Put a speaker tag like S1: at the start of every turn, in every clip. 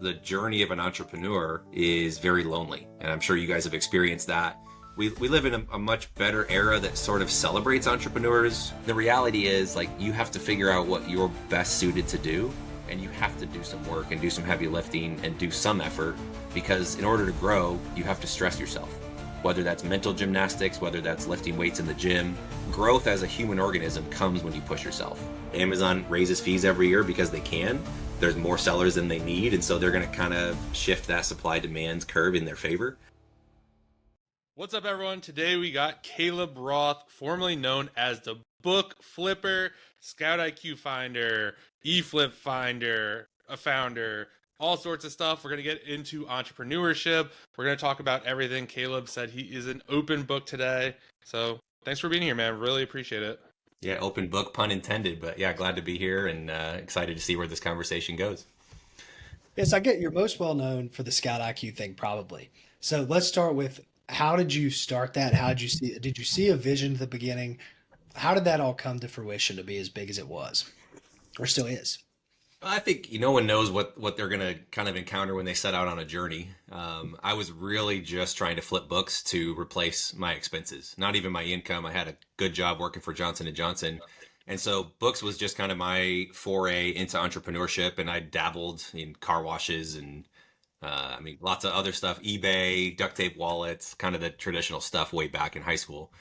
S1: The journey of an entrepreneur is very lonely, and I'm sure you guys have experienced that. We live in a much better era that sort of celebrates entrepreneurs. The reality is, like, you have to figure out what you're best suited to do, and you have to do some work and do some heavy lifting and do some effort, because in order to grow, you have to stress yourself. Whether that's mental gymnastics, whether that's lifting weights in the gym, growth as a human organism comes when you push yourself. Amazon raises fees every year because they can. There's more sellers than they need, and so they're going to kind of shift that supply-demand curve in their favor.
S2: What's up, everyone? Today we got Caleb Roth, formerly known as the Book Flipper, ScoutIQ Finder, eFlip Finder, a founder, all sorts of stuff. We're going to get into entrepreneurship. We're going to talk about everything. Caleb said he is an open book today. So thanks for being here, man. Really appreciate it.
S1: Yeah, open book, pun intended, but yeah, glad to be here and excited to see where this conversation goes.
S3: Yes, I get you're most well known for the Scout IQ thing, probably. So let's start with how did you start that? How did you see a vision at the beginning? How did that all come to fruition to be as big as it was or still is?
S1: I think no one knows what they're going to kind of encounter when they set out on a journey. I was really just trying to flip books to replace my expenses, not even my income. I had a good job working for Johnson & Johnson. And so books was just kind of my foray into entrepreneurship. And I dabbled in car washes and lots of other stuff, eBay, duct tape wallets, kind of the traditional stuff way back in high school.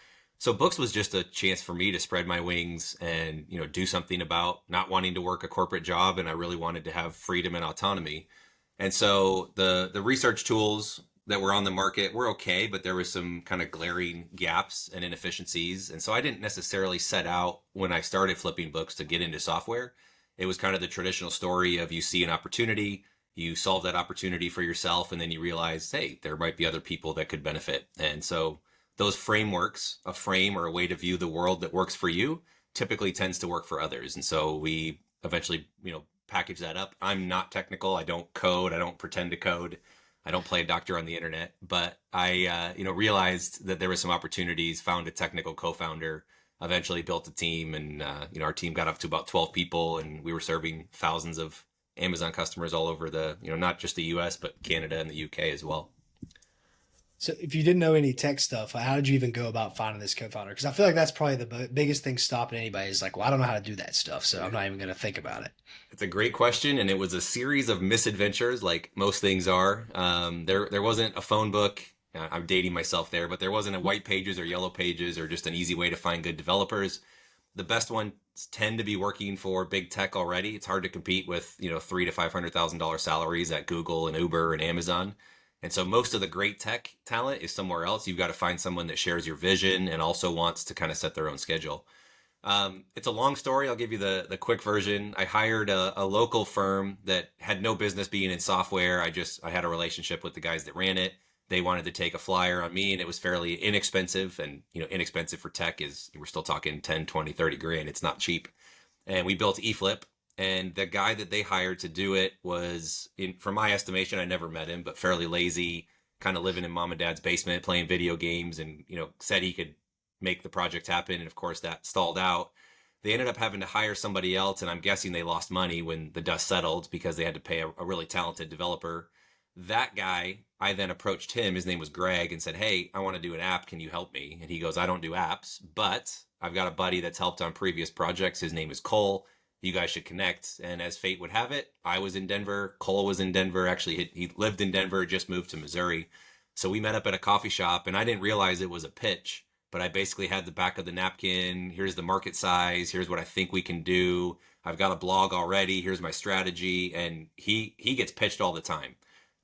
S1: So books was just a chance for me to spread my wings and, do something about not wanting to work a corporate job. And I really wanted to have freedom and autonomy. And so the research tools that were on the market were okay, but there was some kind of glaring gaps and inefficiencies. And so I didn't necessarily set out when I started flipping books to get into software. It was kind of the traditional story of you see an opportunity, you solve that opportunity for yourself, and then you realize, hey, there might be other people that could benefit. And so those frameworks, a frame or a way to view the world that works for you, typically tends to work for others. And so we eventually, package that up. I'm not technical. I don't code. I don't pretend to code. I don't play a doctor on the internet. But I, realized that there were some opportunities, found a technical co-founder, eventually built a team, and our team got up to about 12 people, and we were serving thousands of Amazon customers all over the, not just the US, but Canada and the UK as well.
S3: So if you didn't know any tech stuff, how did you even go about finding this co-founder? Because I feel like that's probably the biggest thing stopping anybody is like, well, I don't know how to do that stuff, so I'm not even going to think about it.
S1: It's a great question, and it was a series of misadventures, like most things are. There wasn't a phone book. I'm dating myself there, but there wasn't a white pages or yellow pages or just an easy way to find good developers. The best ones tend to be working for big tech already. It's hard to compete with $300,000 to $500,000 salaries at Google and Uber and Amazon. And so most of the great tech talent is somewhere else. You've got to find someone that shares your vision and also wants to kind of set their own schedule. It's a long story. I'll give you the quick version. I hired a local firm that had no business being in software. I had a relationship with the guys that ran it. They wanted to take a flyer on me, and it was fairly inexpensive. And, inexpensive for tech is, we're still talking 10, 20, 30 grand. It's not cheap. And we built eFlip. And the guy that they hired to do it was, from my estimation, I never met him, but fairly lazy, kind of living in mom and dad's basement, playing video games, and, said he could make the project happen. And of course that stalled out. They ended up having to hire somebody else. And I'm guessing they lost money when the dust settled because they had to pay a really talented developer. That guy, I then approached him. His name was Greg, and said, hey, I want to do an app. Can you help me? And he goes, I don't do apps, but I've got a buddy that's helped on previous projects. His name is Cole. You guys should connect. And as fate would have it, I was in Denver. Cole was in Denver. Actually, he lived in Denver, just moved to Missouri. So we met up at a coffee shop, and I didn't realize it was a pitch, but I basically had the back of the napkin. Here's the market size. Here's what I think we can do. I've got a blog already. Here's my strategy. And he gets pitched all the time.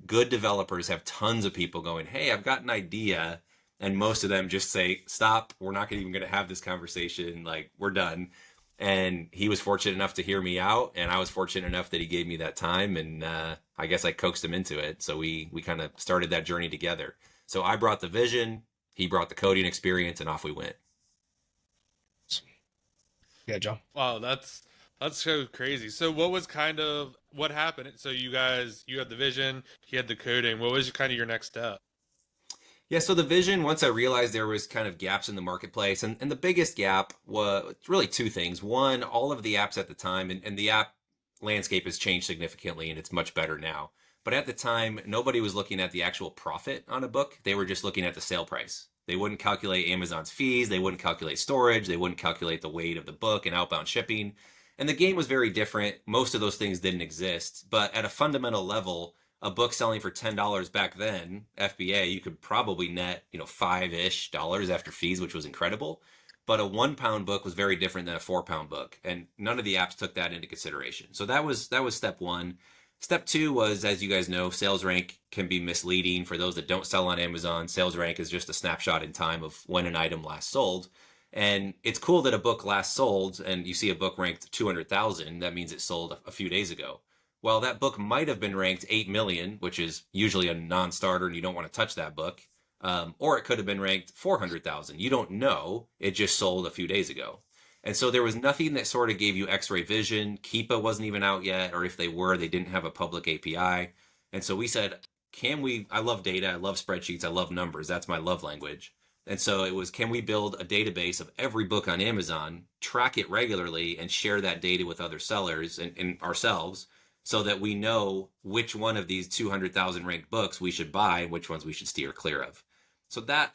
S1: Good developers have tons of people going, hey, I've got an idea. And most of them just say, stop. We're not even going to have this conversation. Like, we're done. And he was fortunate enough to hear me out, and I was fortunate enough that he gave me that time, and I guess I coaxed him into it. So we kind of started that journey together. So I brought the vision, he brought the coding experience, and off we went.
S3: Yeah, John.
S2: Wow, that's so crazy. So what happened? So you had the vision, he had the coding. What was kind of your next step?
S1: Yeah, so the vision, once I realized there was kind of gaps in the marketplace, and the biggest gap was really two things. One, all of the apps at the time, and the app landscape has changed significantly, and it's much better now. But at the time, nobody was looking at the actual profit on a book. They were just looking at the sale price. They wouldn't calculate Amazon's fees. They wouldn't calculate storage. They wouldn't calculate the weight of the book and outbound shipping. And the game was very different. Most of those things didn't exist. But at a fundamental level, a book selling for $10 back then, FBA, you could probably net, $5-ish after fees, which was incredible. But a 1 pound book was very different than a 4 pound book. And none of the apps took that into consideration. So that was step one. Step two was, as you guys know, sales rank can be misleading for those that don't sell on Amazon. Sales rank is just a snapshot in time of when an item last sold. And it's cool that a book last sold and you see a book ranked 200,000. That means it sold a few days ago. Well, that book might have been ranked 8 million, which is usually a non-starter and you don't want to touch that book. Or it could have been ranked 400,000. You don't know. It just sold a few days ago. And so there was nothing that sort of gave you x-ray vision. Keepa wasn't even out yet, or if they were, they didn't have a public API. And so we said, I love data, I love spreadsheets, I love numbers. That's my love language. And so it was, can we build a database of every book on Amazon, track it regularly, and share that data with other sellers and ourselves so that we know which one of these 200,000 ranked books we should buy and which ones we should steer clear of. So that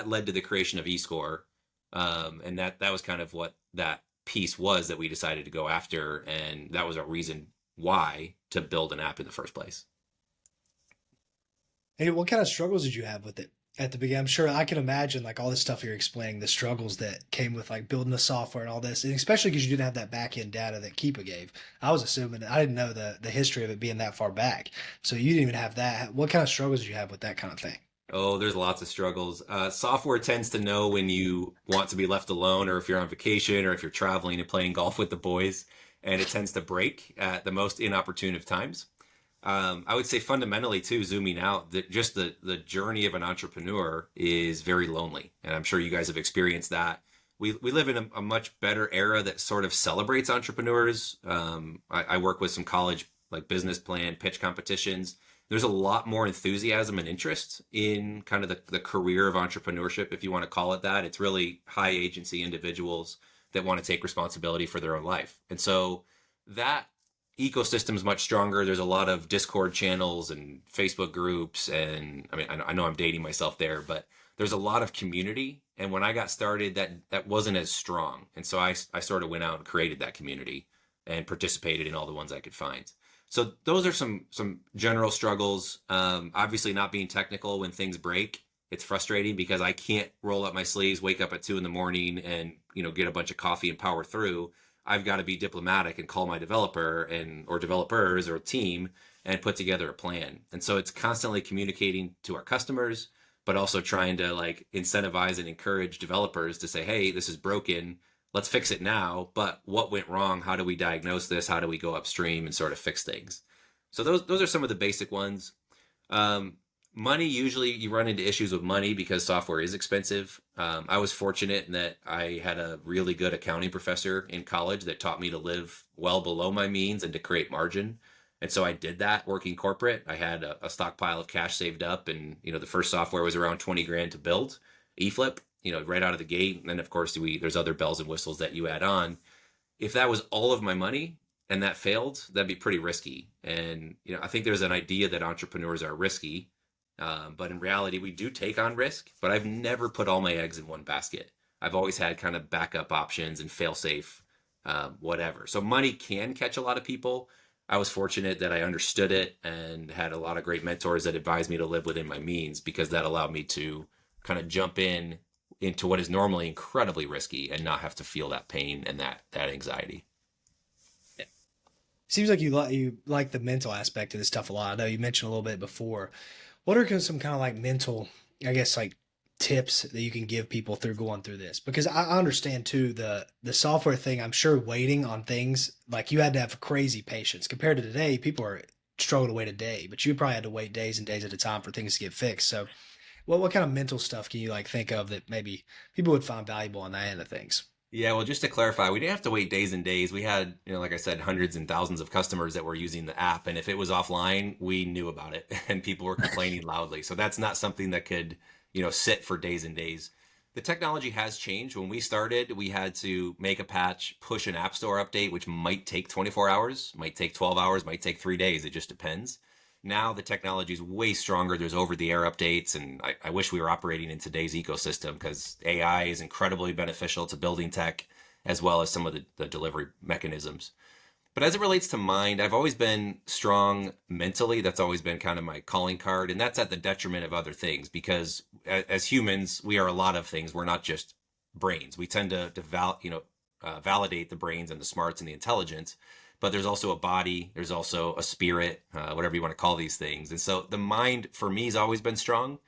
S1: led to the creation of eScore. And that was kind of what that piece was that we decided to go after. And that was our reason why to build an app in the first place.
S3: Hey, what kind of struggles did you have with it at the beginning? I'm sure I can imagine like all this stuff you're explaining, the struggles that came with like building the software and all this, and especially because you didn't have that back end data that Keepa gave. I was assuming, I didn't know the history of it being that far back. So you didn't even have that. What kind of struggles did you have with that kind of thing?
S1: Oh, there's lots of struggles. Software tends to know when you want to be left alone, or if you're on vacation, or if you're traveling and playing golf with the boys, and it tends to break at the most inopportune of times. I would say fundamentally too, zooming out, that just the journey of an entrepreneur is very lonely. And I'm sure you guys have experienced that. We live in a much better era that sort of celebrates entrepreneurs. I work with some college like business plan, pitch competitions. There's a lot more enthusiasm and interest in kind of the career of entrepreneurship, if you want to call it that. It's really high agency individuals that want to take responsibility for their own life. And so that ecosystem is much stronger. There's a lot of Discord channels and Facebook groups. And I mean, I know I'm dating myself there, but there's a lot of community. And when I got started, that wasn't as strong. And so I sort of went out and created that community and participated in all the ones I could find. So those are some general struggles. Obviously not being technical when things break. It's frustrating because I can't roll up my sleeves, wake up at 2 a.m. and, get a bunch of coffee and power through. I've got to be diplomatic and call my developer or developers or team and put together a plan. And so it's constantly communicating to our customers, but also trying to like incentivize and encourage developers to say, hey, this is broken. Let's fix it now. But what went wrong? How do we diagnose this? How do we go upstream and sort of fix things? So those are some of the basic ones. Money, usually you run into issues with money because software is expensive. I was fortunate in that I had a really good accounting professor in college that taught me to live well below my means and to create margin. And so I did that working corporate. I had a stockpile of cash saved up, and the first software was around 20 grand to build, eFlip, right out of the gate. And then of course there's other bells and whistles that you add on. If that was all of my money and that failed, that'd be pretty risky. And I think there's an idea that entrepreneurs are risky. But in reality, we do take on risk, but I've never put all my eggs in one basket. I've always had kind of backup options and fail safe, whatever. So money can catch a lot of people. I was fortunate that I understood it and had a lot of great mentors that advised me to live within my means, because that allowed me to kind of jump into what is normally incredibly risky and not have to feel that pain and that anxiety.
S3: Seems like you like the mental aspect of this stuff a lot. I know you mentioned a little bit before. What are some kind of like mental, I guess, like tips that you can give people through going through this? Because I understand too, the software thing, I'm sure waiting on things, like you had to have crazy patience compared to today. People are struggle to wait a day, but you probably had to wait days and days at a time for things to get fixed. So what kind of mental stuff can you like think of that maybe people would find valuable on that end of things?
S1: Yeah, well, just to clarify, we didn't have to wait days and days. We had, like I said, hundreds and thousands of customers that were using the app. And if it was offline, we knew about it and people were complaining loudly. So that's not something that could, sit for days and days. The technology has changed. When we started, we had to make a patch, push an app store update, which might take 24 hours, might take 12 hours, might take 3 days. It just depends. Now the technology is way stronger. There's over-the-air updates, and I wish we were operating in today's ecosystem because AI is incredibly beneficial to building tech as well as some of the delivery mechanisms. But as it relates to mind, I've always been strong mentally. That's always been kind of my calling card, and that's at the detriment of other things because as humans, we are a lot of things. We're not just brains. We tend to validate the brains and the smarts and the intelligence, but there's also a body, there's also a spirit, whatever you want to call these things. And so the mind for me has always been strong.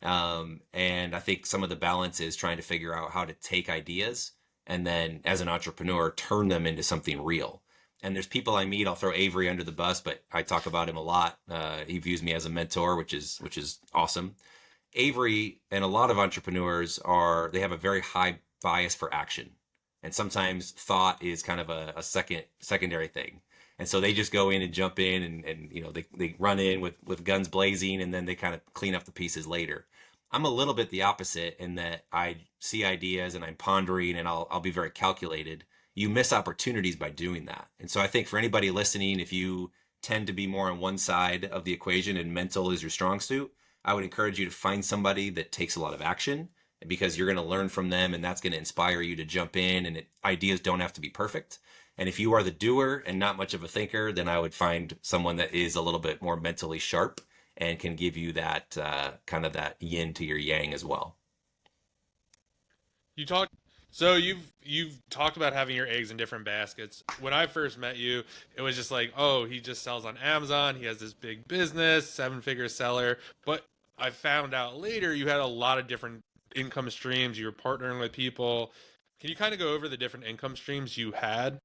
S1: And I think some of the balance is trying to figure out how to take ideas and then as an entrepreneur, turn them into something real. And there's people I meet, I'll throw Avery under the bus, but I talk about him a lot. He views me as a mentor, which is awesome. Avery and a lot of entrepreneurs they have a very high bias for action. And sometimes thought is kind of a secondary thing. And so they just go in and jump in and they run in with guns blazing and then they kind of clean up the pieces later. I'm a little bit the opposite in that I see ideas and I'm pondering and I'll be very calculated. You miss opportunities by doing that. And so I think for anybody listening, if you tend to be more on one side of the equation and mental is your strong suit, I would encourage you to find somebody that takes a lot of action because you're going to learn from them and that's going to inspire you to jump in and ideas don't have to be perfect. And if you are the doer and not much of a thinker, then I would find someone that is a little bit more mentally sharp and can give you that kind of that yin to your yang as well.
S2: You talked so you've talked about having your eggs in different baskets. When I first met you, it was just like, oh, he just sells on Amazon. He has this big business, 7-figure seller. But I found out later you had a lot of different income streams. You were partnering with people. Can you kind of go over the different income streams you had?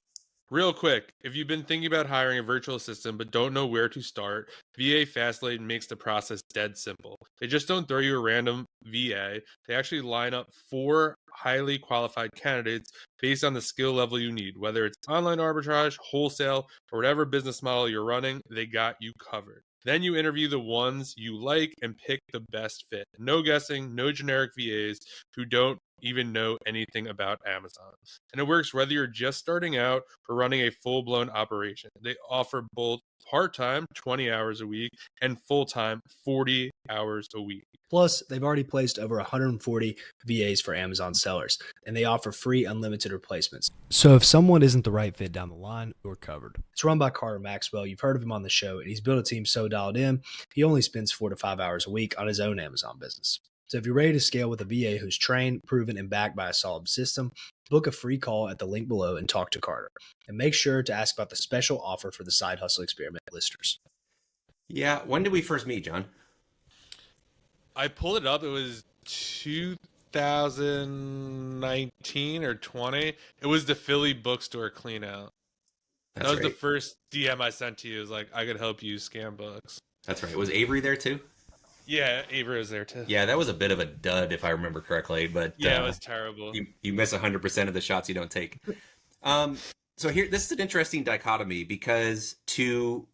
S2: Real quick, if you've been thinking about hiring a virtual assistant but don't know where to start, VA Fastlane makes the process dead simple. They just don't throw you a random VA. They actually line up 4 highly qualified candidates based on the skill level you need. Whether it's online arbitrage, wholesale, or whatever business model you're running, they got you covered. Then you interview the ones you like and pick the best fit. No guessing, no generic VAs who don't even know anything about Amazon. And it works whether you're just starting out or running a full-blown operation. They offer both part-time, 20 hours a week, and full-time, 40 hours a week.
S3: Plus, they've already placed over 140 VAs for Amazon sellers, and they offer free unlimited replacements. So if someone isn't the right fit down the line, you're covered. It's run by Carter Maxwell. You've heard of him on the show, and he's built a team so dialed in, he only spends 4 to 5 hours a week on his own Amazon business. So if you're ready to scale with a VA who's trained, proven, and backed by a solid system, book a free call at the link below and talk to Carter. And make sure to ask about the special offer for the Side Hustle Experiment listeners.
S1: Yeah, when did we first meet, John?
S2: I pulled it up. It was 2019 or 20. It was the Philly bookstore clean out. That was right. The first DM I sent to you. It was like, I could help you scam books.
S1: That's right. Was Avery there too?
S2: Yeah, Avery was there too.
S1: Yeah, that was a bit of a dud if I remember correctly, but
S2: yeah, it was terrible.
S1: You miss 100% of the shots you don't take. So here, this is an interesting dichotomy because to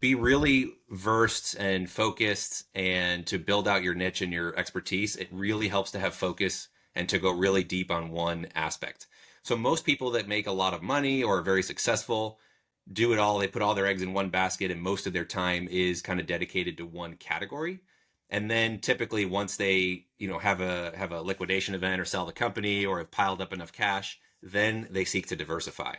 S1: be really versed and focused and to build out your niche and your expertise, it really helps to have focus and to go really deep on one aspect. So most people that make a lot of money or are very successful do it all. They put all their eggs in one basket and most of their time is kind of dedicated to one category. And then typically once they, have a liquidation event or sell the company or have piled up enough cash, then they seek to diversify.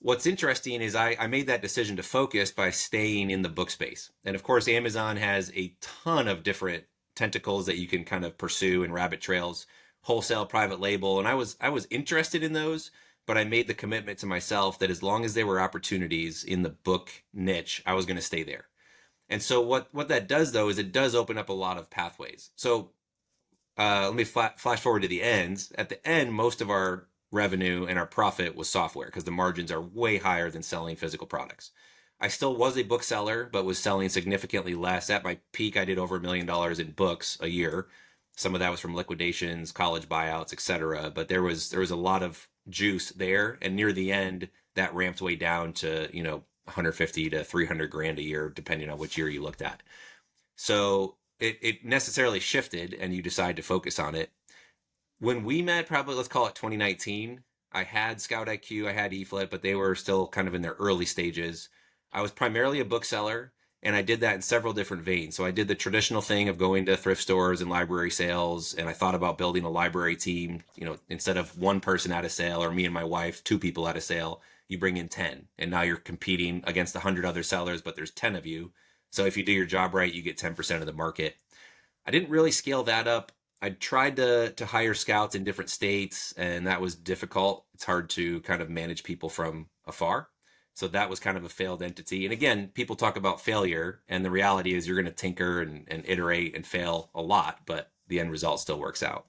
S1: What's interesting is I made that decision to focus by staying in the book space. And of course, Amazon has a ton of different tentacles that you can kind of pursue and rabbit trails, wholesale, private label. And I was interested in those, but I made the commitment to myself that as long as there were opportunities in the book niche, I was going to stay there. And so what that does, though, is it does open up a lot of pathways. So let me flash forward to the ends. At the end, most of our revenue and our profit was software because the margins are way higher than selling physical products. I still was a bookseller, but was selling significantly less. At my peak, I did over $1 million in books a year. Some of that was from liquidations, college buyouts, etc. But there was a lot of juice there. And near the end, that ramped way down to, 150 to 300 grand a year, depending on which year you looked at. So it necessarily shifted and you decide to focus on it. When we met, probably let's call it 2019, I had ScoutIQ, I had eFlip, but they were still kind of in their early stages. I was primarily a bookseller And I did that in several different veins. So I did the traditional thing of going to thrift stores and library sales. And I thought about building a library team, instead of one person at a sale or me and my wife, two people at a sale, you bring in 10. And now you're competing against 100 other sellers, but there's 10 of you. So if you do your job right, you get 10% of the market. I didn't really scale that up. I tried to hire scouts in different states, and that was difficult. It's hard to kind of manage people from afar. So that was kind of a failed entity. And again, people talk about failure, and the reality is you're going to tinker and iterate and fail a lot, but the end result still works out.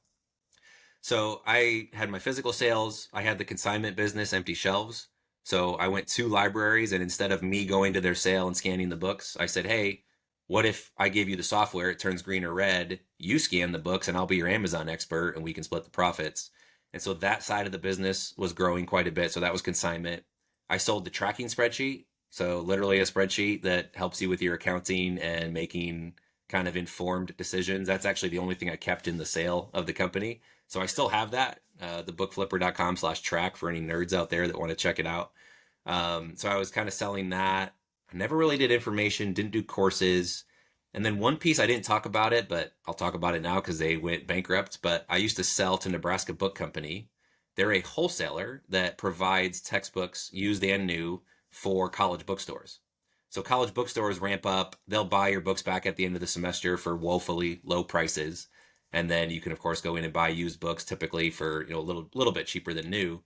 S1: So I had my physical sales, I had the consignment business, empty shelves. So I went to libraries, and instead of me going to their sale and scanning the books, I said, hey, what if I gave you the software, it turns green or red, you scan the books, and I'll be your Amazon expert, and we can split the profits. And so that side of the business was growing quite a bit. So that was consignment. I sold the tracking spreadsheet. So literally a spreadsheet that helps you with your accounting and making kind of informed decisions. That's actually the only thing I kept in the sale of the company. So I still have that, thebookflipper.com/track for any nerds out there that want to check it out. So I was kind of selling that. I never really did information, didn't do courses. And then one piece I didn't talk about it, but I'll talk about it now because they went bankrupt. But I used to sell to Nebraska Book Company. They're a wholesaler that provides textbooks, used and new, for college bookstores. So college bookstores ramp up, they'll buy your books back at the end of the semester for woefully low prices. And then you can, of course, go in and buy used books, typically for a little bit cheaper than new.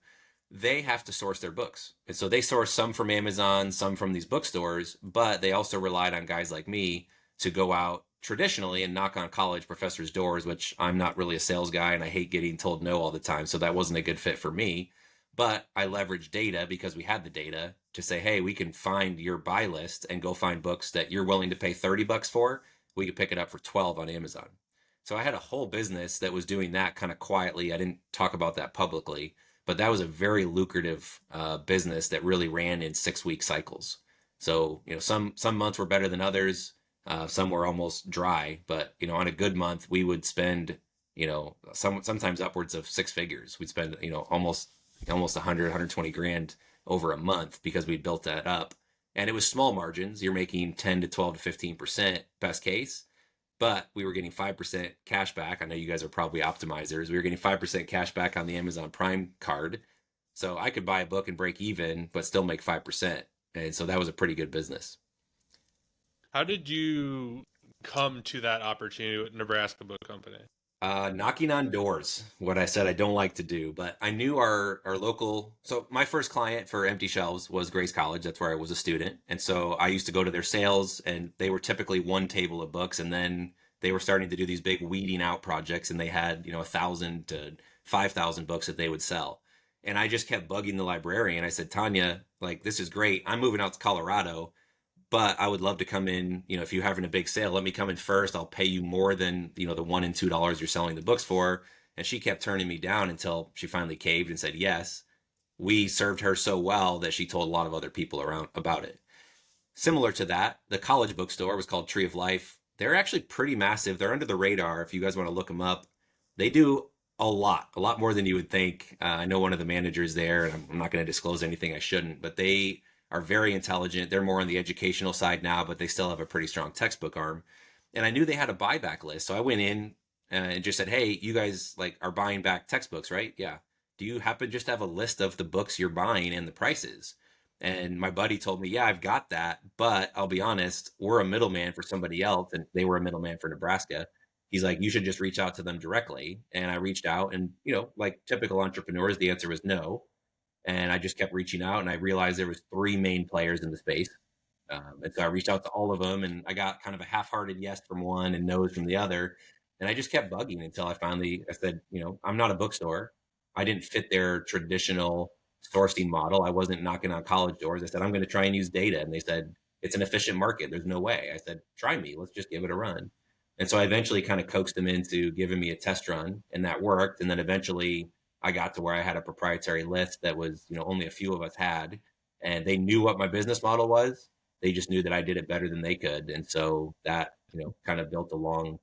S1: They have to source their books. And so they source some from Amazon, some from these bookstores, but they also relied on guys like me to go out traditionally and knock on college professors' doors, which I'm not really a sales guy and I hate getting told no all the time. So that wasn't a good fit for me. But I leveraged data because we had the data to say, hey, we can find your buy list and go find books that you're willing to pay $30 for. We could pick it up for 12 on Amazon. So I had a whole business that was doing that kind of quietly. I didn't talk about that publicly, but that was a very lucrative business that really ran in 6-week cycles. So, some months were better than others. Some were almost dry, but on a good month, we would spend, sometimes upwards of six figures. We'd spend, almost 100, 120 grand over a month because we built that up. And it was small margins. You're making 10 to 12 to 15% best case, but we were getting 5% cash back. I know you guys are probably optimizers. We were getting 5% cash back on the Amazon Prime card. So I could buy a book and break even, but still make 5%. And so that was a pretty good business.
S2: How did you come to that opportunity with Nebraska Book Company?
S1: Knocking on doors, what I said I don't like to do, but I knew our local. So my first client for empty shelves was Grace College. That's where I was a student. And so I used to go to their sales, and they were typically one table of books. And then they were starting to do these big weeding out projects, and they had, 1,000 to 5,000 books that they would sell. And I just kept bugging the librarian. I said, Tanya, like, this is great. I'm moving out to Colorado, but I would love to come in, if you're having a big sale, let me come in first. I'll pay you more than, the $1 and $2 you're selling the books for. And she kept turning me down until she finally caved and said yes. We served her so well that she told a lot of other people around about it. Similar to that, the college bookstore was called Tree of Life. They're actually pretty massive. They're under the radar. If you guys want to look them up, they do a lot more than you would think. I know one of the managers there, and I'm not going to disclose anything I shouldn't, but they are very intelligent. They're more on the educational side now, but they still have a pretty strong textbook arm. And I knew they had a buyback list. So I went in and just said, hey, you guys are buying back textbooks, right? Yeah. Do you happen just to have a list of the books you're buying and the prices? And my buddy told me, yeah, I've got that. But I'll be honest, we're a middleman for somebody else. And they were a middleman for Nebraska. He's like, you should just reach out to them directly. And I reached out, and, like typical entrepreneurs, the answer was no. And I just kept reaching out, and I realized there was 3 main players in the space. And so I reached out to all of them, and I got kind of a half-hearted yes from one and no's from the other. And I just kept bugging until I said, I'm not a bookstore. I didn't fit their traditional sourcing model. I wasn't knocking on college doors. I said, I'm going to try and use data. And they said, it's an efficient market. There's no way. I said, try me. Let's just give it a run. And so I eventually kind of coaxed them into giving me a test run, and that worked. And then eventually I got to where I had a proprietary list that was, only a few of us had, and they knew what my business model was. They just knew that I did it better than they could. And so that, kind of built a long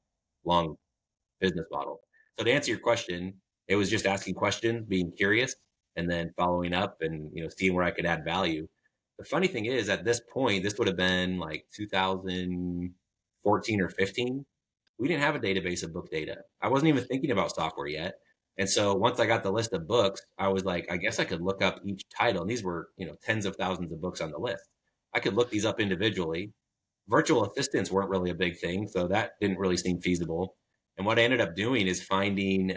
S1: business model. So to answer your question, it was just asking questions, being curious, and then following up and, seeing where I could add value. the funny thing is, at this point, this would have been like 2014 or 15. We didn't have a database of book data. I wasn't even thinking about software yet. And so once I got the list of books, I was like, I guess I could look up each title. And these were, tens of thousands of books on the list. I could look these up individually. Virtual assistants weren't really a big thing, so that didn't really seem feasible. And what I ended up doing is finding,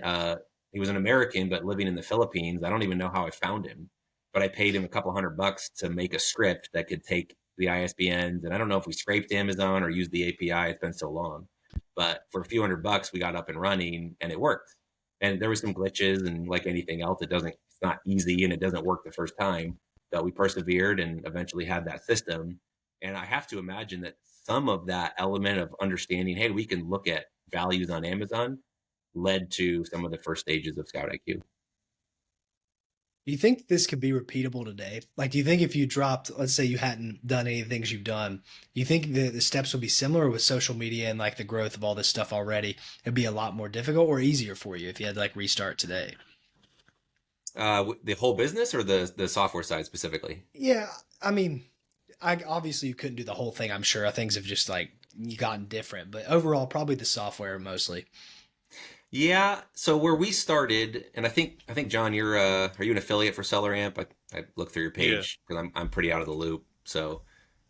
S1: he was an American, but living in the Philippines. I don't even know how I found him, but I paid him a couple $100 to make a script that could take the ISBNs. And I don't know if we scraped Amazon or used the API. It's been so long, but for a few $100, we got up and running and it worked. And there was some glitches, and like anything else, it's not easy and it doesn't work the first time, but we persevered and eventually had that system. And I have to imagine that some of that element of understanding, hey, we can look at values on Amazon, led to some of the first stages of ScoutIQ.
S3: Do you think this could be repeatable today? Like, do you think if you dropped, let's say you hadn't done any of the things you've done, do you think the steps would be similar with social media and like the growth of all this stuff already? It'd be a lot more difficult or easier for you if you had to like restart today?
S1: The whole business or the software side specifically?
S3: Yeah, I mean, I obviously you couldn't do the whole thing. I'm sure things have just like gotten different, but overall, probably the software mostly.
S1: Yeah. So where we started, and I think John, are you an affiliate for SellerAmp? I looked through your
S2: Yeah.
S1: page because I'm pretty out of the loop. So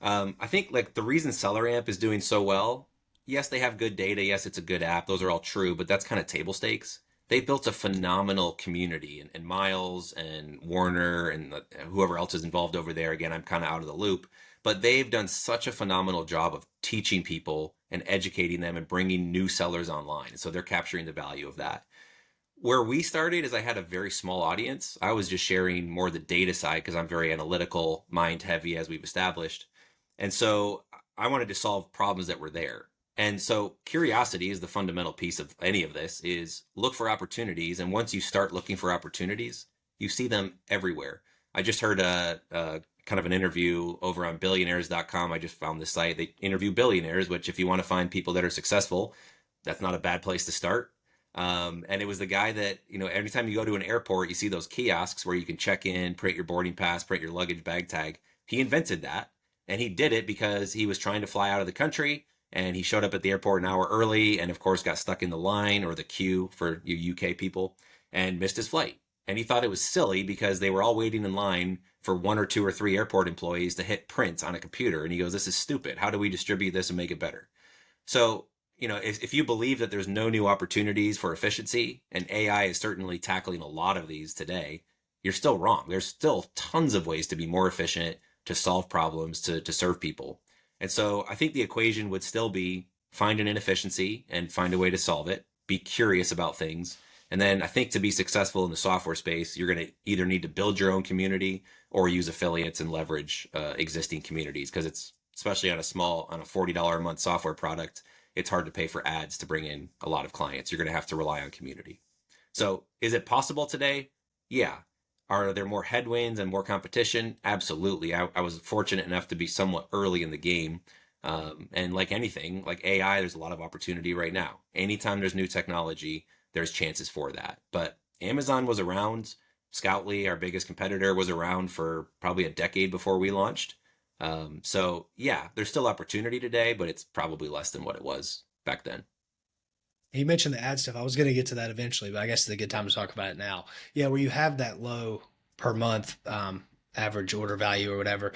S1: I think like the reason SellerAmp is doing so well, yes, they have good data. Yes, it's a good app. Those are all true, but that's kind of table stakes. They've built a phenomenal community, and Miles and Warner and whoever else is involved over there. Again, I'm kind of out of the loop, but they've done such a phenomenal job of teaching people and educating them and bringing new sellers online. So they're capturing the value of that. Where we started is I had a very small audience. I was just sharing more the data side because I'm very analytical, mind heavy, as we've established. And so I wanted to solve problems that were there. And so curiosity is the fundamental piece of any of this, is look for opportunities. And once you start looking for opportunities, you see them everywhere. I just heard a kind of an interview over on billionaires.com. I just found this site. They interview billionaires, which if you want to find people that are successful, that's not a bad place to start. And it was the guy that, anytime you go to an airport, you see those kiosks where you can check in, print your boarding pass, print your luggage bag tag. He invented that. And he did it because he was trying to fly out of the country, and he showed up at the airport an hour early and, of course, got stuck in the line or the queue for you UK people and missed his flight. And he thought it was silly because they were all waiting in line for one or two or three airport employees to hit print on a computer. And he goes, this is stupid. How do we distribute this and make it better? So, if you believe that there's no new opportunities for efficiency, and AI is certainly tackling a lot of these today, you're still wrong. There's still tons of ways to be more efficient, to solve problems, to serve people. And so I think the equation would still be find an inefficiency and find a way to solve it, be curious about things. And then I think to be successful in the software space, you're going to either need to build your own community or use affiliates and leverage existing communities, because it's, especially on a $40 a month software product, it's hard to pay for ads to bring in a lot of clients. You're going to have to rely on community. So is it possible today? Yeah. Are there more headwinds and more competition? Absolutely. I was fortunate enough to be somewhat early in the game. And like anything, like AI, there's a lot of opportunity right now. Anytime there's new technology, there's chances for that. But Amazon was around. Scoutly, our biggest competitor, was around for probably a decade before we launched. So yeah, there's still opportunity today, but it's probably less than what it was back then.
S3: You mentioned the ad stuff. I was going to get to that eventually, but I guess it's a good time to talk about it now. Yeah, where you have that low per month average order value or whatever,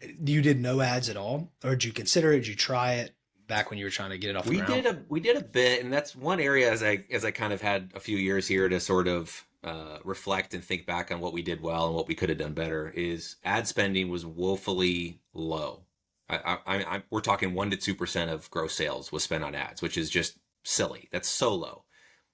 S3: you did no ads at all, or did you consider it? Did you try it back when you were trying to get it off the ground?
S1: We did a bit, and that's one area as I kind of had a few years here to sort of reflect and think back on what we did well and what we could have done better. Is ad spending was woefully low. We're talking 1 to 2% of gross sales was spent on ads, which is just silly. That's so low.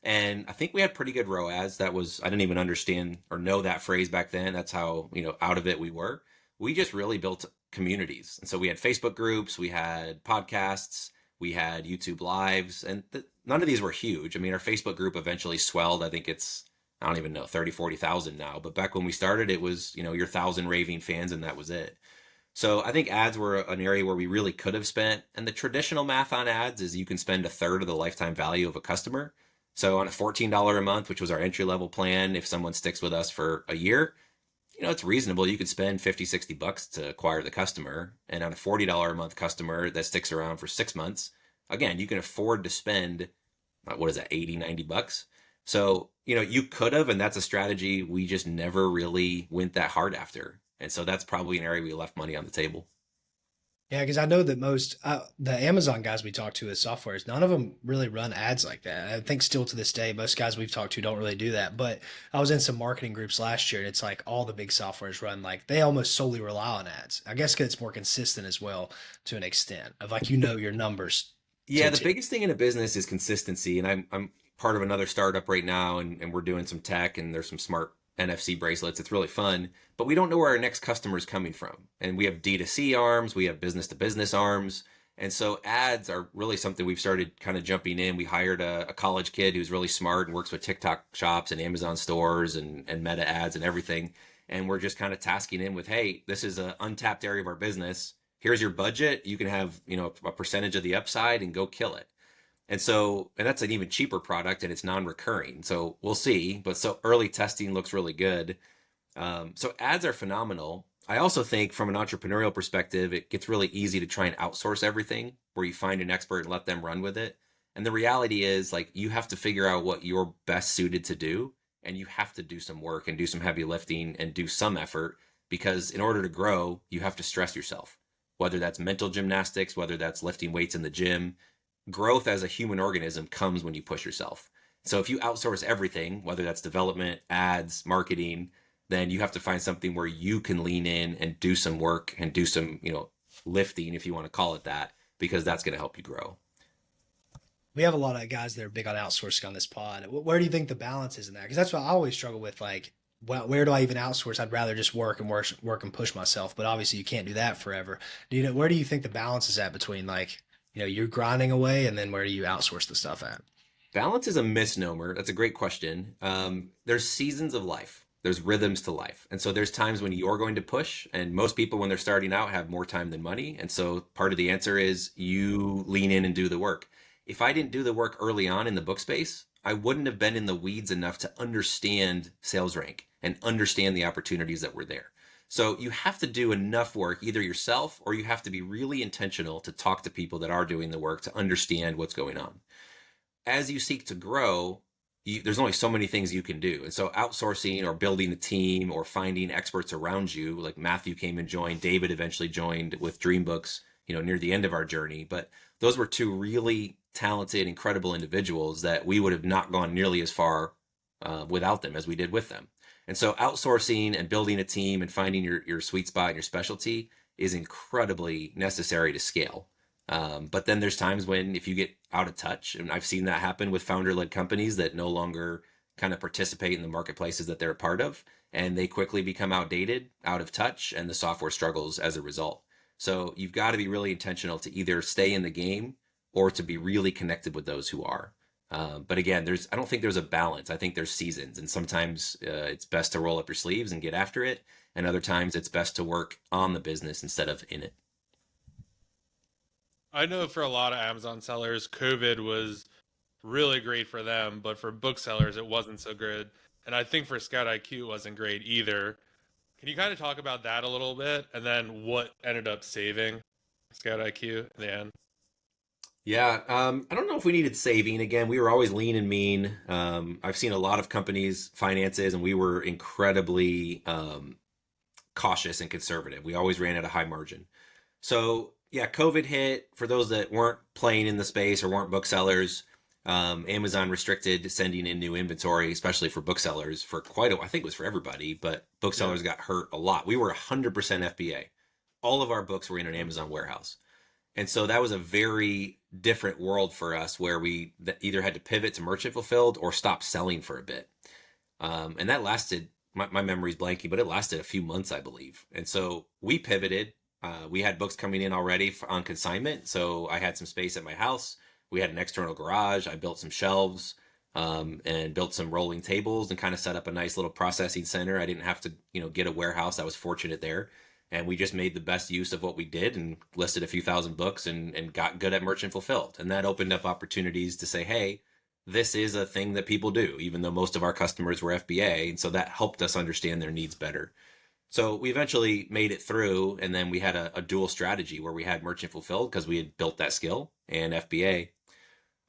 S1: And I think we had pretty good ROAS. I didn't even understand or know that phrase back then. That's how, out of it we were. We just really built communities. And so we had Facebook groups, we had podcasts, we had YouTube lives, and none of these were huge. I mean, our Facebook group eventually swelled. I think I don't even know, 30, 40,000 now. But back when we started, it was, your 1,000 raving fans, and that was it. So I think ads were an area where we really could have spent. And the traditional math on ads is you can spend a third of the lifetime value of a customer. So on a $14 a month, which was our entry level plan, if someone sticks with us for a year, it's reasonable. You could spend 50, $60 to acquire the customer. And on a $40 a month customer that sticks around for 6 months, again, you can afford to spend, what is that, 80, $90? So, you could have, and that's a strategy we just never really went that hard after. And so that's probably an area we left money on the table.
S3: Yeah, because I know that most the Amazon guys we talk to as softwares, none of them really run ads like that. I think still to this day, most guys we've talked to don't really do that. But I was in some marketing groups last year, and it's like all the big softwares run like they almost solely rely on ads. I guess 'cause it's more consistent as well to an extent of like your numbers to
S1: Yeah,
S3: a
S1: the
S3: T.
S1: biggest thing in a business is consistency. And I'm part of another startup right now, and we're doing some tech, and there's some smart NFC bracelets. It's really fun, but we don't know where our next customer is coming from. And we have D2C arms, we have business to business arms. And so ads are really something we've started kind of jumping in. We hired a college kid who's really smart and works with TikTok shops and Amazon stores and Meta ads and everything. And we're just kind of tasking him with, hey, this is an untapped area of our business. Here's your budget. You can have, a percentage of the upside and go kill it. And that's an even cheaper product and it's non-recurring. So we'll see. But so early testing looks really good. So ads are phenomenal. I also think from an entrepreneurial perspective, it gets really easy to try and outsource everything where you find an expert and let them run with it. And the reality is like you have to figure out what you're best suited to do. And you have to do some work and do some heavy lifting and do some effort because in order to grow, you have to stress yourself, whether that's mental gymnastics, whether that's lifting weights in the gym. Growth as a human organism comes when you push yourself. So if you outsource everything, whether that's development, ads, marketing, then you have to find something where you can lean in and do some work and do some, lifting, if you want to call it that, because that's going to help you grow.
S3: We have a lot of guys that are big on outsourcing on this pod. Where do you think the balance is in that? Because that's what I always struggle with. Like, well, where do I even outsource? I'd rather just work and push myself. But obviously, you can't do that forever. Where do you think the balance is at between like, you're grinding away, and then where do you outsource the stuff at?
S1: Balance is a misnomer. That's a great question. There's seasons of life. There's rhythms to life. And so there's times when you're going to push, and most people when they're starting out have more time than money. And so part of the answer is you lean in and do the work. If I didn't do the work early on in the book space, I wouldn't have been in the weeds enough to understand sales rank and understand the opportunities that were there. So you have to do enough work either yourself or you have to be really intentional to talk to people that are doing the work to understand what's going on. As you seek to grow, there's only so many things you can do. And so outsourcing or building a team or finding experts around you, like Matthew came and joined, David eventually joined with Dream Books, near the end of our journey. But those were two really talented, incredible individuals that we would have not gone nearly as far without them as we did with them. And so outsourcing and building a team and finding your sweet spot and your specialty is incredibly necessary to scale. But then there's times when if you get out of touch, and I've seen that happen with founder-led companies that no longer kind of participate in the marketplaces that they're a part of, and they quickly become outdated, out of touch, and the software struggles as a result. So you've got to be really intentional to either stay in the game or to be really connected with those who are. But again, I don't think there's a balance. I think there's seasons, and sometimes it's best to roll up your sleeves and get after it, and other times it's best to work on the business instead of in it.
S2: I know for a lot of Amazon sellers, COVID was really great for them, but for booksellers, it wasn't so good. And I think for ScoutIQ, it wasn't great either. Can you kind of talk about that a little bit, and then what ended up saving ScoutIQ in the end?
S1: Yeah, I don't know if we needed saving. Again, we were always lean and mean. I've seen a lot of companies' finances, and we were incredibly cautious and conservative. We always ran at a high margin. So yeah, COVID hit. For those that weren't playing in the space or weren't booksellers, Amazon restricted sending in new inventory, especially for booksellers for I think it was for everybody, but booksellers got hurt a lot. We were 100% FBA. All of our books were in an Amazon warehouse. And so that was a very different world for us where we either had to pivot to merchant fulfilled or stop selling for a bit. And that lasted, my memory's blanking, but it lasted a few months, I believe. And so we pivoted. We had books coming in already on consignment. So I had some space at my house. We had an external garage. I built some shelves and built some rolling tables and kind of set up a nice little processing center. I didn't have to, get a warehouse. I was fortunate there. And we just made the best use of what we did and listed a few thousand books and got good at merchant fulfilled. And that opened up opportunities to say, hey, this is a thing that people do, even though most of our customers were FBA. And so that helped us understand their needs better. So we eventually made it through, and then we had a dual strategy where we had merchant fulfilled because we had built that skill and FBA.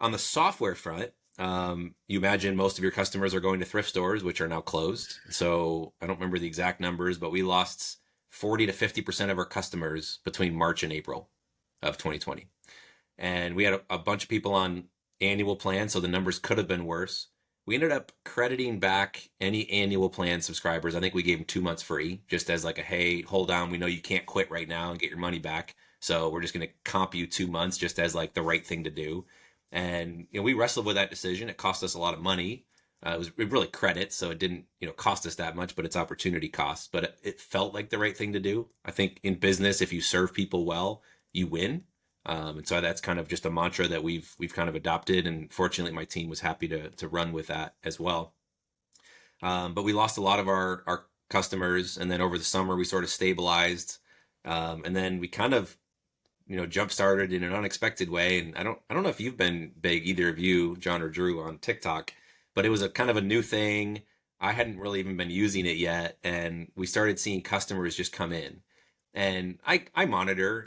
S1: On the software front, you imagine most of your customers are going to thrift stores, which are now closed. So I don't remember the exact numbers, but we lost 40 to 50% of our customers between March and April of 2020. And we had a bunch of people on annual plans, so the numbers could have been worse. We ended up crediting back any annual plan subscribers. I think we gave them 2 months free, just as like a, hey, hold on, we know you can't quit right now and get your money back. So we're just going to comp you 2 months just as like the right thing to do. And, we wrestled with that decision. It cost us a lot of money. It was really credit, so it didn't, cost us that much, but it's opportunity costs. But it felt like the right thing to do. I think in business, if you serve people well, you win. And so that's kind of just a mantra that we've kind of adopted. And fortunately, my team was happy to run with that as well. But we lost a lot of our customers, and then over the summer we sort of stabilized, and then we kind of jump started in an unexpected way. And I don't know if you've been big, either of you, John or Drew, on TikTok, but it was a kind of a new thing. I hadn't really even been using it yet, and we started seeing customers just come in. And I monitor,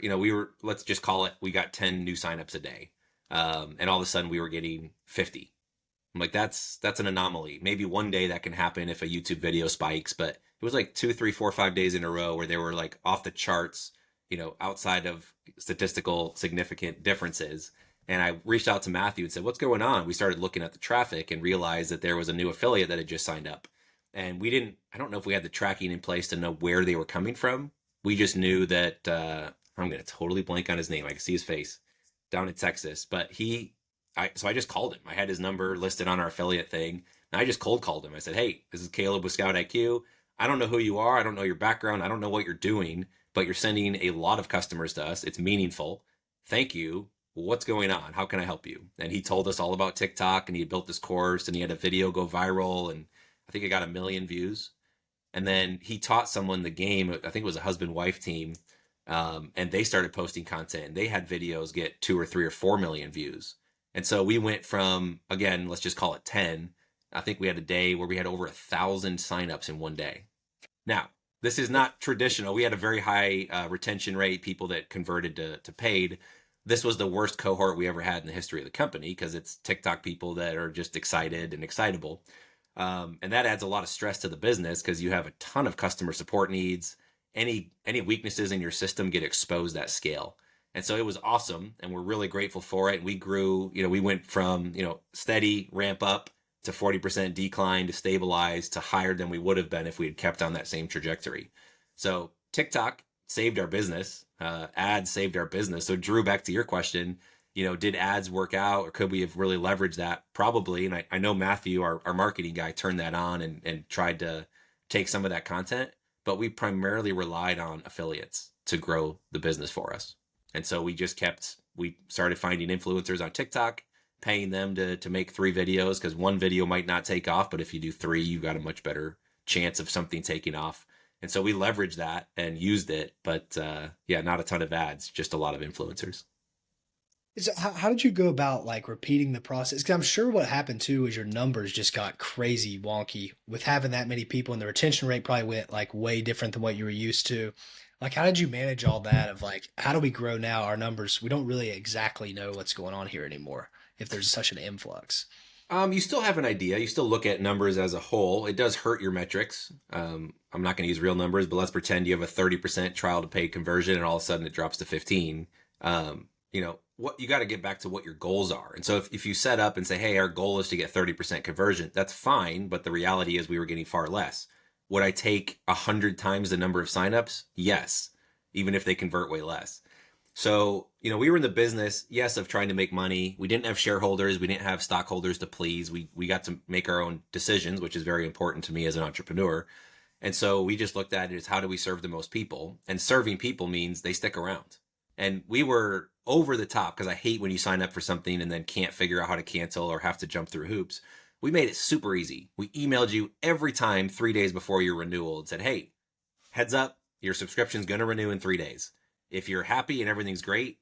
S1: let's just call it, we got 10 new signups a day. And all of a sudden we were getting 50. I'm like, that's an anomaly. Maybe one day that can happen if a YouTube video spikes, but it was like 2, 3, 4, 5 days in a row where they were like off the charts, outside of statistical significant differences. And I reached out to Matthew and said, what's going on? We started looking at the traffic and realized that there was a new affiliate that had just signed up. And I don't know if we had the tracking in place to know where they were coming from. We just knew that, I'm going to totally blank on his name. I can see his face, down in Texas, but so I just called him. I had his number listed on our affiliate thing, and I just cold called him. I said, hey, this is Caleb with ScoutIQ. I don't know who you are. I don't know your background. I don't know what you're doing, but you're sending a lot of customers to us. It's meaningful. Thank you. What's going on? How can I help you? And he told us all about TikTok, and he had built this course, and he had a video go viral, and I think it got 1 million views. And then he taught someone the game. I think it was a husband-wife team. And they started posting content, and they had videos get 2 or 3 or 4 million views. And so we went from, again, let's just call it 10. I think we had a day where we had over 1,000 signups in one day. Now, this is not traditional. We had a very high retention rate, people that converted to paid. This was the worst cohort we ever had in the history of the company because it's TikTok people that are just excited and excitable. And that adds a lot of stress to the business because you have a ton of customer support needs. Any weaknesses in your system get exposed at scale. And so it was awesome, and we're really grateful for it. We grew, we went from, steady ramp up to 40% decline to stabilize to higher than we would have been if we had kept on that same trajectory. So TikTok saved our business. Ads saved our business. So Drew, back to your question, did ads work out, or could we have really leveraged that? Probably. And I know Matthew, our marketing guy, turned that on and tried to take some of that content, but we primarily relied on affiliates to grow the business for us. And so we started finding influencers on TikTok, paying them to make 3 videos, because 1 video might not take off, but if you do 3, you've got a much better chance of something taking off. And so we leveraged that and used it, but not a ton of ads, just a lot of influencers.
S3: So how did you go about like repeating the process? Because I'm sure what happened too is your numbers just got crazy wonky with having that many people, and the retention rate probably went like way different than what you were used to. Like, how did you manage all that of like, how do we grow now? Our numbers, we don't really exactly know what's going on here anymore if there's such an influx.
S1: You still have an idea. You still look at numbers as a whole. It does hurt your metrics. I'm not going to use real numbers, but let's pretend you have a 30% trial to paid conversion, and all of a sudden it drops to 15. What you got to get back to what your goals are. And so if you set up and say, hey, our goal is to get 30% conversion, that's fine. But the reality is we were getting far less. Would I take 100 times the number of signups? Yes, even if they convert way less. So, we were in the business, yes, of trying to make money. We didn't have shareholders. We didn't have stockholders to please. We got to make our own decisions, which is very important to me as an entrepreneur. And so we just looked at it as, how do we serve the most people? And serving people means they stick around. And we were over the top, because I hate when you sign up for something and then can't figure out how to cancel or have to jump through hoops. We made it super easy. We emailed you every time 3 days before your renewal and said, hey, heads up, your subscription's going to renew in 3 days. If you're happy and everything's great,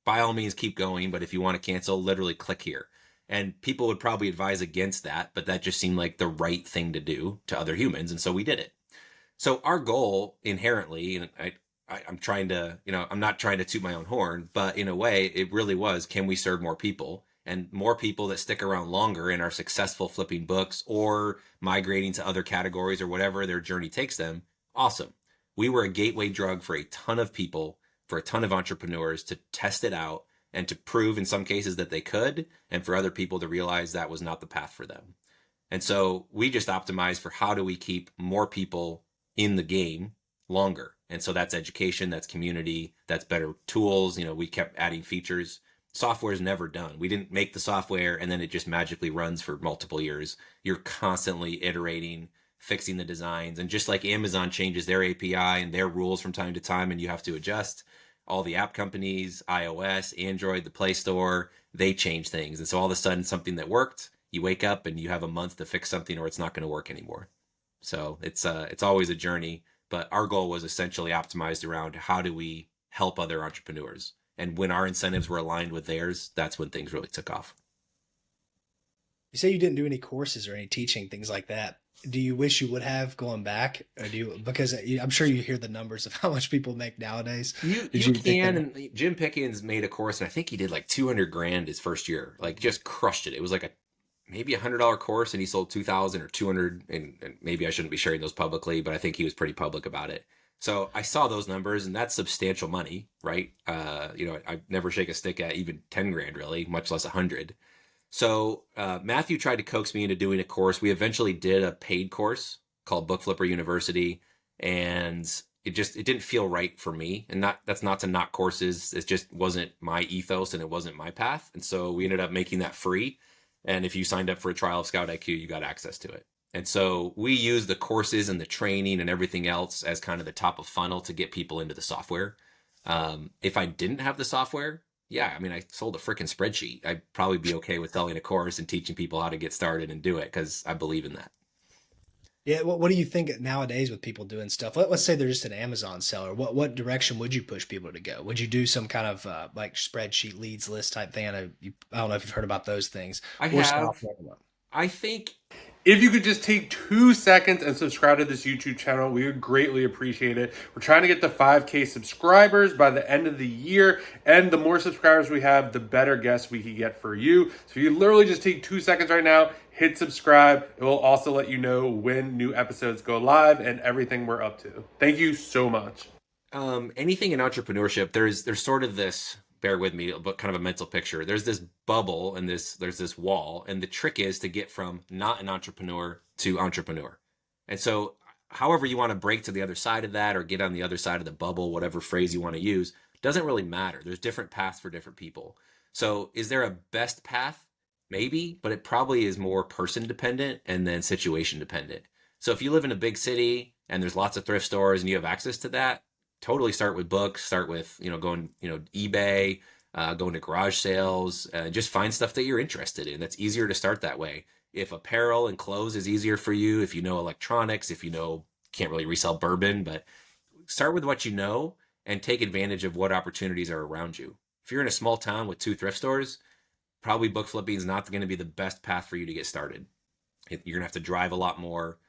S1: by all means, keep going. But if you want to cancel, literally click here. And people would probably advise against that, but that just seemed like the right thing to do to other humans. And so we did it. So our goal inherently, and I'm trying to, I'm not trying to toot my own horn, but in a way, it really was, can we serve more people? And more people that stick around longer and are successful flipping books or migrating to other categories or whatever their journey takes them. Awesome. We were a gateway drug for a ton of people, for a ton of entrepreneurs to test it out and to prove in some cases that they could, and for other people to realize that was not the path for them. And so we just optimize for how do we keep more people in the game longer. And so that's education, that's community, that's better tools. We kept adding features. Software is never done. We didn't make the software and then it just magically runs for multiple years. You're constantly iterating, fixing the designs. And just like Amazon changes their API and their rules from time to time, and you have to adjust, all the app companies, iOS, Android, the Play Store, they change things. And so all of a sudden something that worked, you wake up and you have a month to fix something or it's not going to work anymore. So it's always a journey, but our goal was essentially optimized around how do we help other entrepreneurs? And when our incentives were aligned with theirs, that's when things really took off.
S3: You say you didn't do any courses or any teaching, things like that. Do you wish you would have going back, or because I'm sure you hear the numbers of how much people make nowadays.
S1: You can, and Jim Pickens made a course, and I think he did like 200 grand his first year, like just crushed it. It was like maybe $100 course, and he sold 2,000 or 200, and maybe I shouldn't be sharing those publicly, but I think he was pretty public about it. So I saw those numbers, and that's substantial money, right? I never shake a stick at even 10 grand really, much less 100. So Matthew tried to coax me into doing a course. We eventually did a paid course called Book Flipper University, and it didn't feel right for me. And that's not to knock courses. It just wasn't my ethos and it wasn't my path. And so we ended up making that free. And if you signed up for a trial of ScoutIQ, you got access to it. And so we use the courses and the training and everything else as kind of the top of funnel to get people into the software. If I didn't have the software, yeah, I mean, I sold a freaking spreadsheet. I'd probably be okay with selling a course and teaching people how to get started and do it because I believe in that.
S3: Yeah. What do you think nowadays with people doing stuff? Let's say they're just an Amazon seller. What direction would you push people to go? Would you do some kind of like spreadsheet leads list type thing? I don't know if you've heard about those things.
S1: I have. I think
S2: if you could just take 2 seconds and subscribe to this YouTube channel, we would greatly appreciate it. We're trying to get to 5K subscribers by the end of the year, and the more subscribers we have, the better guests we can get for you. So you literally just take 2 seconds right now, hit subscribe. It will also let you know when new episodes go live and everything we're up to. Thank you so much.
S1: Anything in entrepreneurship, there's sort of this, bear with me, but kind of a mental picture. There's this bubble and there's this wall. And the trick is to get from not an entrepreneur to entrepreneur. And so however you want to break to the other side of that or get on the other side of the bubble, whatever phrase you want to use, doesn't really matter. There's different paths for different people. So is there a best path? Maybe, but it probably is more person dependent and then situation dependent. So if you live in a big city and there's lots of thrift stores and you have access to that, totally start with books, start with, going, eBay, going to garage sales, just find stuff that you're interested in. That's easier to start that way. If apparel and clothes is easier for you, if you know electronics, if can't really resell bourbon, but start with what you know and take advantage of what opportunities are around you. If you're in a small town with 2 thrift stores, probably book flipping is not going to be the best path for you to get started. You're going to have to drive a lot more.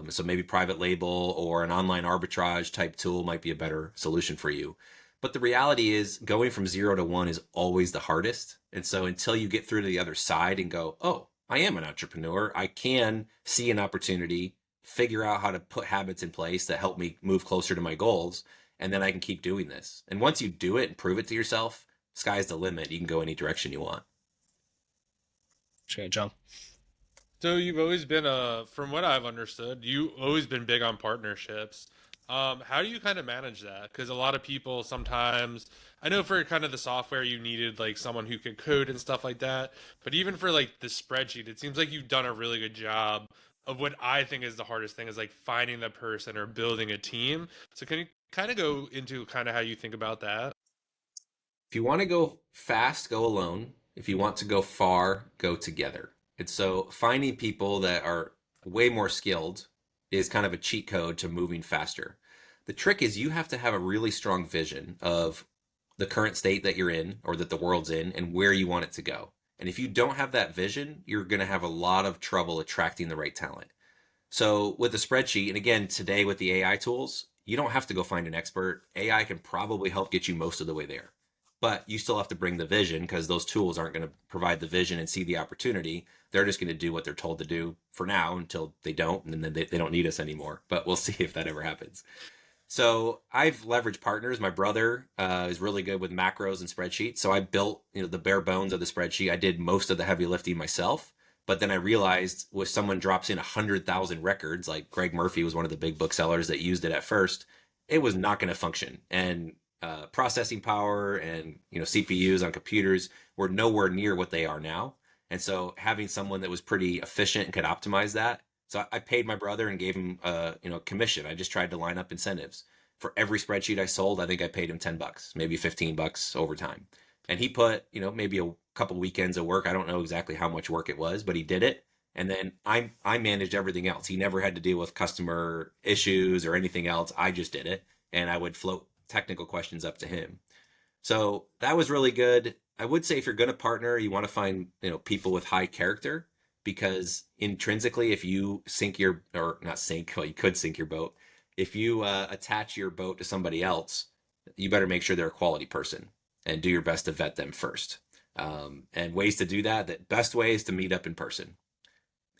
S1: So maybe private label or an online arbitrage type tool might be a better solution for you. But the reality is going from 0 to 1 is always the hardest. And so until you get through to the other side and go, oh, I am an entrepreneur, I can see an opportunity, figure out how to put habits in place that help me move closer to my goals, and then I can keep doing this. And once you do it and prove it to yourself, sky's the limit. You can go any direction you want.
S3: Sure, John.
S2: So you've always been from what I've understood, you've always been big on partnerships. How do you kind of manage that? Because a lot of people sometimes, I know for kind of the software you needed like someone who could code and stuff like that, but even for like the spreadsheet, it seems like you've done a really good job of what I think is the hardest thing is like finding the person or building a team. So can you kind of go into kind of how you think about that?
S1: If you want to go fast, go alone. If you want to go far, go together. And so finding people that are way more skilled is kind of a cheat code to moving faster. The trick is you have to have a really strong vision of the current state that you're in or that the world's in and where you want it to go. And if you don't have that vision, you're going to have a lot of trouble attracting the right talent. So with the spreadsheet, and again, today with the AI tools, you don't have to go find an expert. AI can probably help get you most of the way there. But you still have to bring the vision because those tools aren't going to provide the vision and see the opportunity. They're just going to do what they're told to do for now until they don't, and then they don't need us anymore. But we'll see if that ever happens. So I've leveraged partners. My brother is really good with macros and spreadsheets. So I built, the bare bones of the spreadsheet. I did most of the heavy lifting myself. But then I realized if someone drops in 100,000 records, like Greg Murphy was one of the big booksellers that used it at first, it was not going to function. And processing power and CPUs on computers were nowhere near what they are now. And so having someone that was pretty efficient and could optimize that, so I paid my brother and gave him commission. I just tried to line up incentives. For every spreadsheet I sold, I think I paid him $10, maybe $15 over time. And he put, maybe a couple weekends of work. I don't know exactly how much work it was, but he did it. And then I managed everything else. He never had to deal with customer issues or anything else. I just did it. And I would float technical questions up to him. So that was really good. I would say if you're going to partner, you want to find, people with high character, because intrinsically, if you sink your, or not sink, well, you could sink your boat. If you attach your boat to somebody else, you better make sure they're a quality person and do your best to vet them first. And ways to do that, the best way is to meet up in person.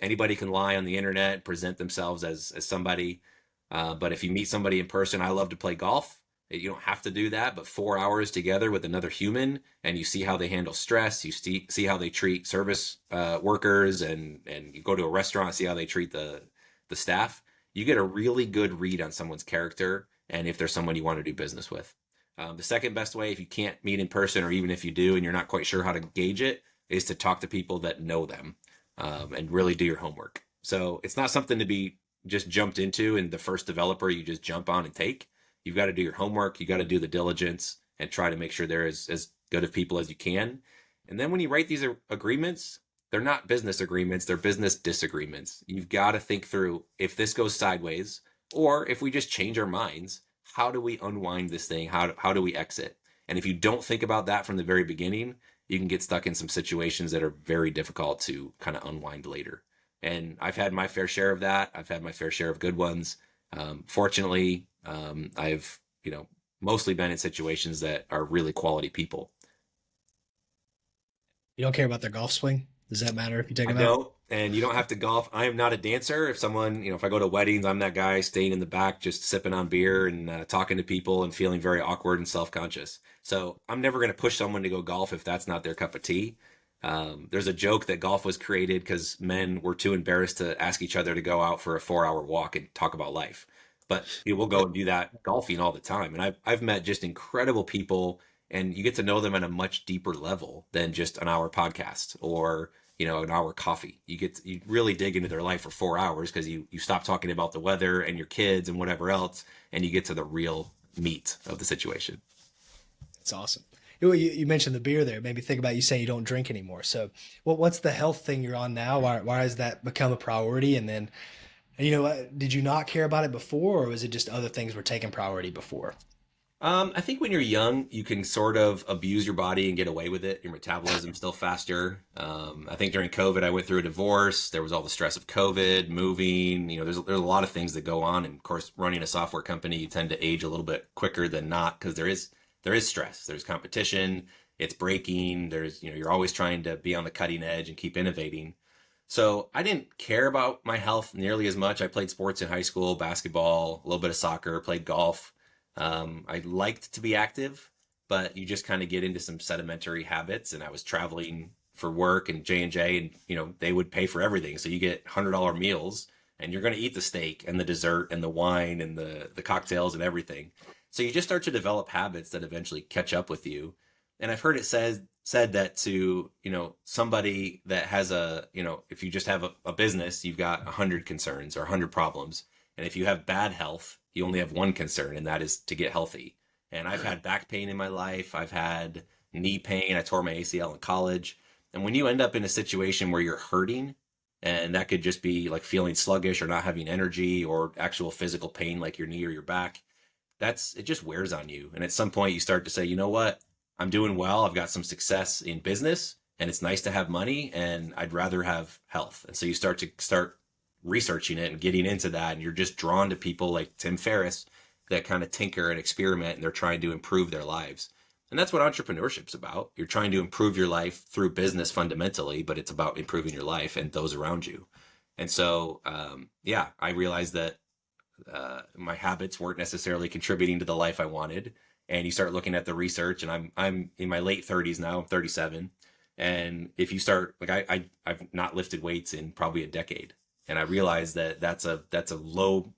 S1: Anybody can lie on the internet, present themselves as somebody. But if you meet somebody in person, I love to play golf. You don't have to do that, but 4 hours together with another human, and you see how they handle stress, you see how they treat service workers, and you go to a restaurant, see how they treat the staff. You get a really good read on someone's character and if there's someone you want to do business with. The second best way, if you can't meet in person, or even if you do and you're not quite sure how to gauge it, is to talk to people that know them, and really do your homework. So it's not something to be just jumped into and the first developer you just jump on and take. You've got to do your homework. You got to do the diligence and try to make sure they're as good of people as you can. And then when you write these agreements, they're not business agreements, they're business disagreements. You've got to think through, if this goes sideways, or if we just change our minds, how do we unwind this thing? How do we exit? And if you don't think about that from the very beginning, you can get stuck in some situations that are very difficult to kind of unwind later. And I've had my fair share of that. I've had my fair share of good ones. Fortunately, I've, mostly been in situations that are really quality people.
S3: You don't care about their golf swing? Does that matter if you take
S1: I
S3: them out?
S1: don't, and you don't have to golf. I am not a dancer. If someone, if I go to weddings, I'm that guy staying in the back, just sipping on beer and talking to people and feeling very awkward and self-conscious. So I'm never going to push someone to go golf if that's not their cup of tea. There's a joke that golf was created because men were too embarrassed to ask each other to go out for a 4 hour walk and talk about life. But we'll go and do that golfing all the time. And I've met just incredible people, and you get to know them at a much deeper level than just an hour podcast or an hour coffee. You really dig into their life for 4 hours because you stop talking about the weather and your kids and whatever else, and you get to the real meat of the situation.
S3: It's awesome. You mentioned the beer there. It made me think about, you say you don't drink anymore. So what's the health thing you're on now? Why has that become a priority? And then, did you not care about it before, or was it just other things were taking priority before?
S1: I think when you're young, you can sort of abuse your body and get away with it. Your metabolism's still faster. I think during COVID, I went through a divorce. There was all the stress of COVID, moving. There's a lot of things that go on. And of course, running a software company, you tend to age a little bit quicker than not because there is stress. There's competition. It's breaking. You're always trying to be on the cutting edge and keep innovating. So I didn't care about my health nearly as much. I played sports in high school, basketball, a little bit of soccer, played golf. I liked to be active, but you just kind of get into some sedimentary habits. And I was traveling for work and J&J, and they would pay for everything. So you get $100 meals, and you're going to eat the steak and the dessert and the wine and the cocktails and everything. So you just start to develop habits that eventually catch up with you. And I've heard it said that to, somebody that has if you just have a business, you've got 100 concerns or 100 problems. And if you have bad health, you only have one concern, and that is to get healthy. And I've had back pain in my life. I've had knee pain. I tore my ACL in college. And when you end up in a situation where you're hurting, and that could just be like feeling sluggish or not having energy, or actual physical pain like your knee or your back, it just wears on you. And at some point you start to say, you know what? I'm doing well. I've got some success in business, and it's nice to have money, and I'd rather have health. And so you start researching it and getting into that. And you're just drawn to people like Tim Ferriss that kind of tinker and experiment, and they're trying to improve their lives. And that's what entrepreneurship's about. You're trying to improve your life through business fundamentally, but it's about improving your life and those around you. And so, yeah, I realized that my habits weren't necessarily contributing to the life I wanted. And you start looking at the research, and I'm in my late 30s now. I'm 37, and if you start like I've not lifted weights in probably a decade, and I realized that that's a low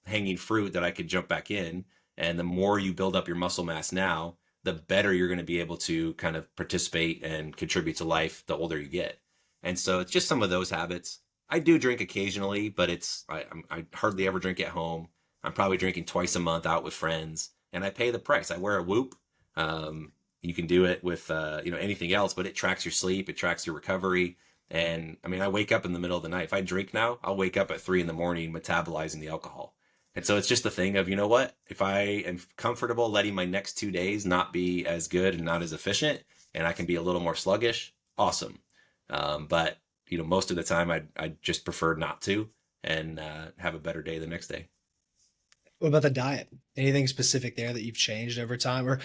S1: hanging fruit that I could jump back in. And the more you build up your muscle mass now, the better you're going to be able to kind of participate and contribute to life the older you get. And so it's just some of those habits. I do drink occasionally, but I hardly ever drink at home. I'm probably drinking twice a month out with friends, and I pay the price. I wear a Whoop. You can do it with anything else, but it tracks your sleep, it tracks your recovery. And I mean, I wake up in the middle of the night. If I drink now, I'll wake up at 3 in the morning metabolizing the alcohol. And so it's just a thing of, you know what? If I am comfortable letting my next 2 days not be as good and not as efficient, and I can be a little more sluggish, awesome. But most of the time I just prefer not to, and have a better day the next day.
S3: What about the diet? Anything specific there that you've changed over time? Or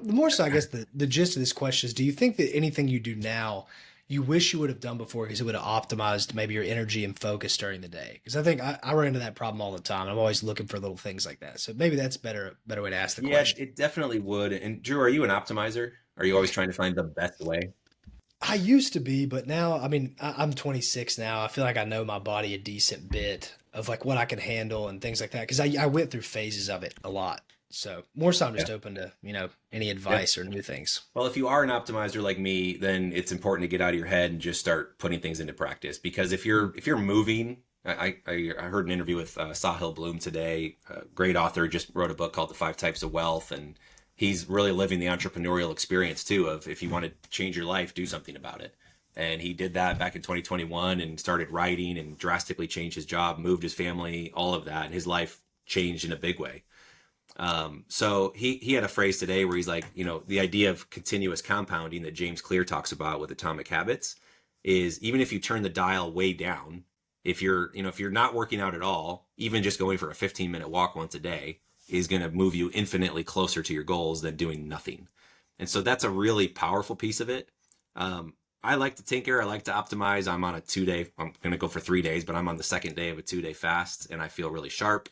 S3: more so, I guess the gist of this question is, do you think that anything you do now you wish you would have done before because it would have optimized maybe your energy and focus during the day? Because I think I run into that problem all the time. I'm always looking for little things like that. So maybe that's better way to ask the
S1: Yeah,
S3: question.
S1: it definitely would. And Drew, are you an optimizer? Are you always trying to find the best way?
S3: I used to be, but now, I mean, I'm 26 now. I feel like I know my body a decent bit of like what I can handle and things like that. Because I went through phases of it a lot. So more so I'm
S1: Yeah.
S3: just open to, any
S1: Yeah.
S3: advice or new things.
S1: Well, if you are an optimizer like me, then it's important to get out of your head and just start putting things into practice. Because if you're moving, I heard an interview with Sahil Bloom today, a great author, just wrote a book called The Five Types of Wealth, and he's really living the entrepreneurial experience too. Of if you want to change your life, do something about it. And he did that back in 2021 and started writing and drastically changed his job, moved his family, all of that, and his life changed in a big way. So he had a phrase today where he's like, the idea of continuous compounding that James Clear talks about with Atomic Habits is, even if you turn the dial way down, if you're not working out at all, even just going for a 15-minute walk once a day is going to move you infinitely closer to your goals than doing nothing. And so that's a really powerful piece of it. I like to tinker. I like to optimize. I'm on a 2-day, I'm going to go for 3 days, but I'm on the second day of a 2-day fast, and I feel really sharp.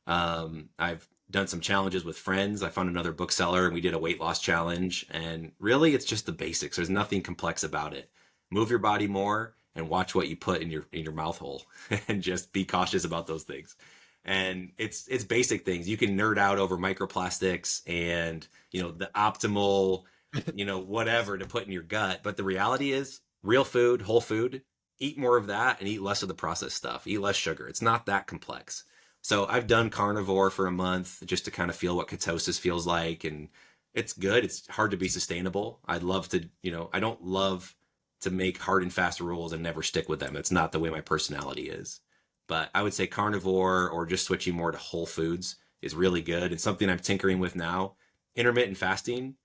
S1: I've done some challenges with friends. I found another bookseller and we did a weight loss challenge. And really, it's just the basics. There's nothing complex about it. Move your body more and watch what you put in your mouth hole, and just be cautious about those things. And it's basic things. You can nerd out over microplastics and the optimal whatever to put in your gut. But the reality is, real food, whole food, eat more of that and eat less of the processed stuff. Eat less sugar. It's not that complex. So I've done carnivore for a month just to kind of feel what ketosis feels like. And it's good. It's hard to be sustainable. I'd love to, I don't love to make hard and fast rules and never stick with them. It's not the way my personality is. But I would say carnivore or just switching more to whole foods is really good. It's something I'm tinkering with now. Intermittent fasting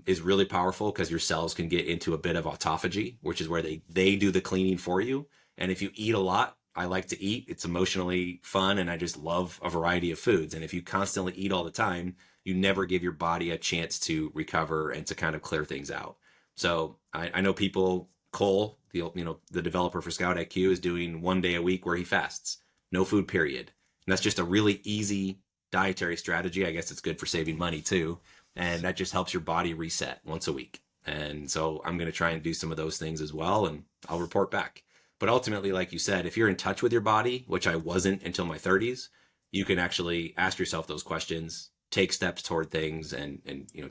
S1: is really powerful because your cells can get into a bit of autophagy, which is where they do the cleaning for you. And if you eat a lot, I like to eat. It's emotionally fun, and I just love a variety of foods. And if you constantly eat all the time, you never give your body a chance to recover and to kind of clear things out. So I know people, Cole, the developer for ScoutIQ, is doing 1 day a week where he fasts, no food, period. And that's just a really easy dietary strategy. I guess it's good for saving money too. And that just helps your body reset once a week. And so I'm going to try and do some of those things as well, and I'll report back. But ultimately, like you said, if you're in touch with your body, which I wasn't until my 30s, you can actually ask yourself those questions, take steps toward things, and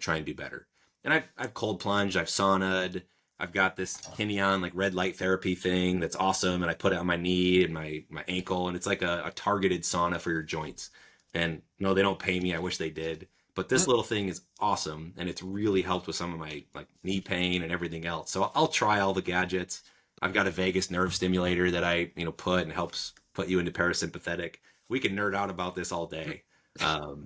S1: try and do better. And I've cold plunged, I've saunaed, I've got this Kinneon like red light therapy thing that's awesome, and I put it on my knee and my ankle, and it's like a targeted sauna for your joints. And no, they don't pay me. I wish they did. But this little thing is awesome, and it's really helped with some of my like knee pain and everything else. So I'll try all the gadgets. I've got a vagus nerve stimulator that I put and helps put you into parasympathetic. We can nerd out about this all day,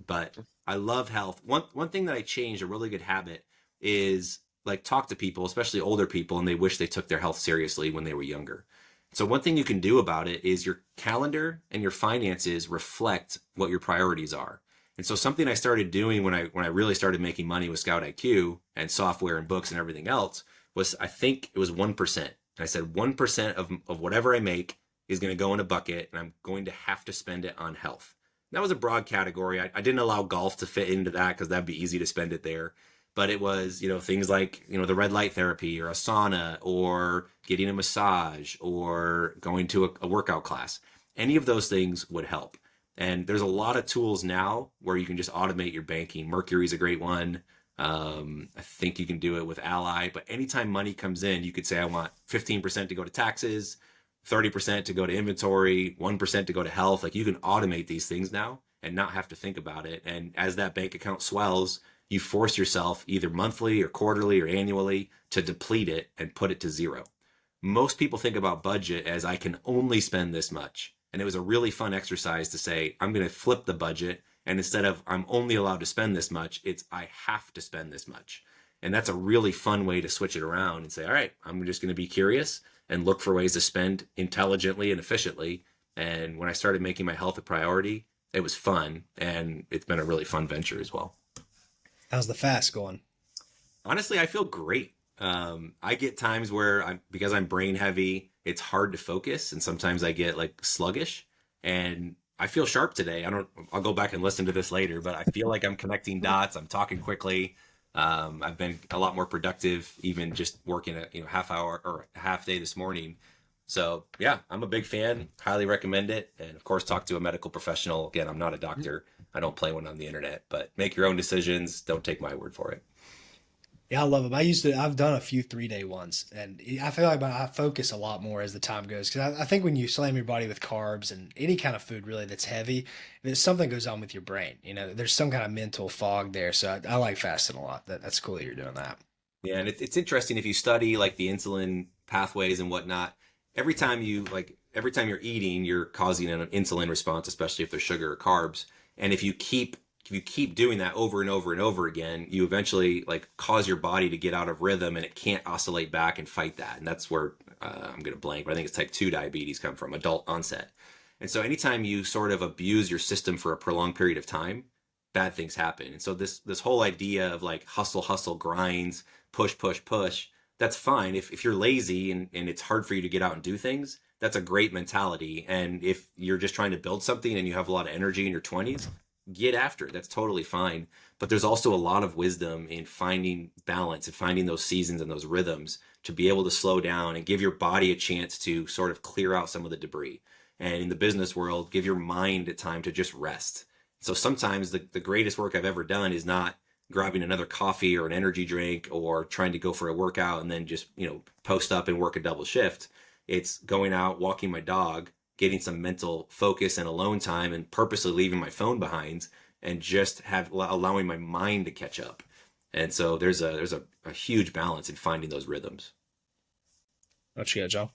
S1: but I love health. One thing that I changed, a really good habit, is like talk to people, especially older people, and they wish they took their health seriously when they were younger. So one thing you can do about it is your calendar and your finances reflect what your priorities are. And so something I started doing when I really started making money with ScoutIQ and software and books and everything else was, I think it was 1%. And I said 1% of whatever I make is going to go in a bucket, and I'm going to have to spend it on health. And that was a broad category. I didn't allow golf to fit into that because that'd be easy to spend it there. But it was, things like, the red light therapy or a sauna or getting a massage or going to a workout class. Any of those things would help. And there's a lot of tools now where you can just automate your banking. Mercury's a great one. I think you can do it with Ally, but anytime money comes in, you could say, I want 15% to go to taxes, 30% to go to inventory, 1% to go to health. Like, you can automate these things now and not have to think about it. And as that bank account swells, you force yourself either monthly or quarterly or annually to deplete it and put it to zero. Most people think about budget as I can only spend this much. And it was a really fun exercise to say, I'm going to flip the budget. And instead of I'm only allowed to spend this much, it's I have to spend this much. And that's a really fun way to switch it around and say, all right, I'm just going to be curious and look for ways to spend intelligently and efficiently. And when I started making my health a priority, it was fun. And it's been a really fun venture as well.
S3: How's the fast going?
S1: Honestly, I feel great. I get times where because I'm brain heavy, it's hard to focus, and sometimes I get like sluggish. And I feel sharp today. I'll go back and listen to this later, but I feel like I'm connecting dots. I'm talking quickly. I've been a lot more productive, even just working a half hour or half day this morning. So yeah, I'm a big fan. Highly recommend it. And of course, talk to a medical professional. Again, I'm not a doctor. I don't play one on the internet, but make your own decisions. Don't take my word for it.
S3: Yeah, I love them. I've done a few 3-day ones, and I feel like I focus a lot more as the time goes. Because I think when you slam your body with carbs and any kind of food really that's heavy, there's something goes on with your brain. There's some kind of mental fog there. So I like fasting a lot. That's cool that you're doing that.
S1: Yeah, and it's interesting if you study like the insulin pathways and whatnot. Every time you're eating, you're causing an insulin response, especially if there's sugar or carbs. And if you keep doing that over and over and over again, you eventually like cause your body to get out of rhythm, and it can't oscillate back and fight that. And that's where I'm going to blank, but I think it's type 2 diabetes come from, adult onset. And so anytime you sort of abuse your system for a prolonged period of time, bad things happen. And so this whole idea of like hustle, grinds, push, that's fine. If you're lazy and it's hard for you to get out and do things, that's a great mentality. And if you're just trying to build something and you have a lot of energy in your 20s, get after it. That's totally fine. But there's also a lot of wisdom in finding balance and finding those seasons and those rhythms to be able to slow down and give your body a chance to sort of clear out some of the debris. And in the business world, give your mind a time to just rest. So sometimes the greatest work I've ever done is not grabbing another coffee or an energy drink or trying to go for a workout and then just, post up and work a double shift. It's going out, walking my dog, getting some mental focus and alone time, and purposely leaving my phone behind and just allowing my mind to catch up. And so there's a huge balance in finding those rhythms.
S3: What you got, Joe?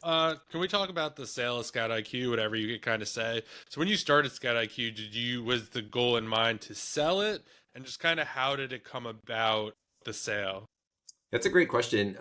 S2: Can we talk about the sale of Scout IQ, whatever you could kind of say? So when you started Scout IQ, was the goal in mind to sell it, and just kind of how did it come about, the sale?
S1: That's a great question.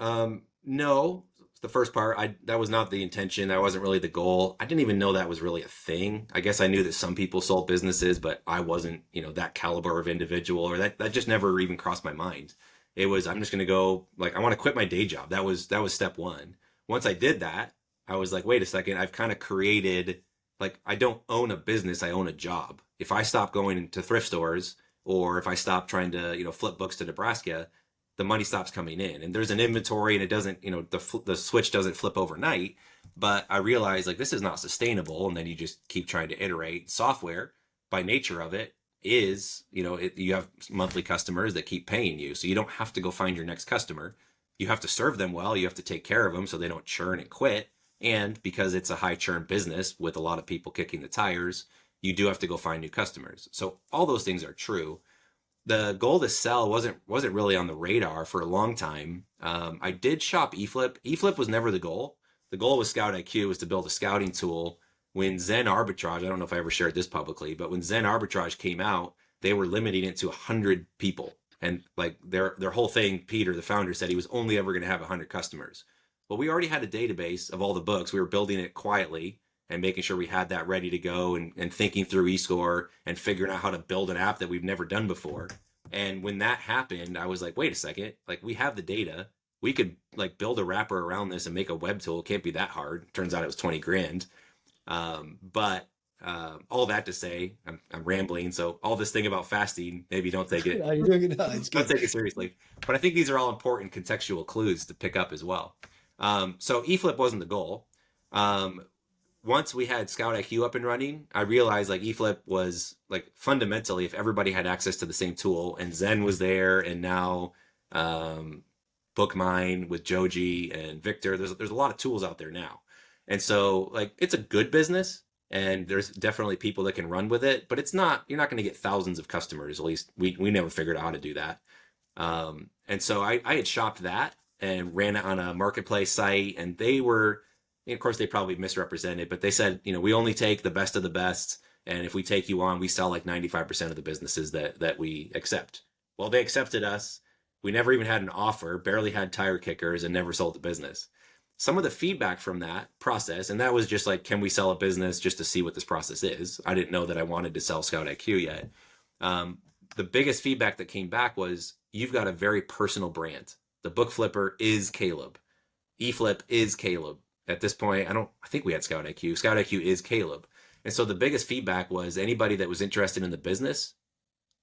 S1: No, the first part, that was not the intention. That wasn't really the goal. I didn't even know that was really a thing. I guess I knew that some people sold businesses, but I wasn't, that caliber of individual, or that just never even crossed my mind. It was, I'm just going to go, like, I want to quit my day job. That was step one. Once I did that, I was like, wait a second, I've kind of created, like, I don't own a business, I own a job. If I stop going to thrift stores, or if I stop trying to, flip books to Nebraska, the money stops coming in. And there's an inventory, and it doesn't, the switch doesn't flip overnight. But I realized, like, this is not sustainable. And then you just keep trying to iterate. Software, by nature of it, is, you have monthly customers that keep paying you. So you don't have to go find your next customer. You have to serve them well. You have to take care of them so they don't churn and quit. And because it's a high churn business with a lot of people kicking the tires, you do have to go find new customers. So all those things are true. The goal to sell wasn't really on the radar for a long time. I did shop eFlip. eFlip was never the goal. The goal with ScoutIQ was to build a scouting tool. When Zen Arbitrage, I don't know if I ever shared this publicly, but when Zen Arbitrage came out, they were limiting it to 100 people. And like their whole thing, Peter, the founder, said he was only ever going to have 100 customers. Well, we already had a database of all the books. We were building it quietly and making sure we had that ready to go, and thinking through eScore and figuring out how to build an app that we've never done before. And when that happened, I was like, wait a second, like we have the data. We could like build a wrapper around this and make a web tool. It can't be that hard. Turns out it was 20 grand. But all that to say, I'm rambling. So all this thing about fasting, maybe don't take it,
S3: No, you're doing it. No, it's
S1: don't
S3: good.
S1: take it seriously. But I think these are all important contextual clues to pick up as well. So eFlip wasn't the goal. Um, Once we had ScoutIQ up and running, I realized like eFlip was like fundamentally, if everybody had access to the same tool, and Zen was there, and now um, Bookmine with Joji and Victor, there's a lot of tools out there now, and so like it's a good business, and there's definitely people that can run with it, but it's not, you're not going to get thousands of customers. At least we never figured out how to do that. And so I had shopped that and ran it on a marketplace site, and they were, of course, they probably misrepresented, but they said, we only take the best of the best. And if we take you on, we sell like 95% of the businesses that we accept. Well, they accepted us. We never even had an offer, barely had tire kickers, and never sold the business. Some of the feedback from that process, and that was just like, can we sell a business just to see what this process is? I didn't know that I wanted to sell ScoutIQ yet. Um, the biggest feedback that came back was, you've got a very personal brand. The book flipper is Caleb. eFlip is Caleb. At this point, I think we had ScoutIQ. ScoutIQ is Caleb. And so the biggest feedback was, anybody that was interested in the business,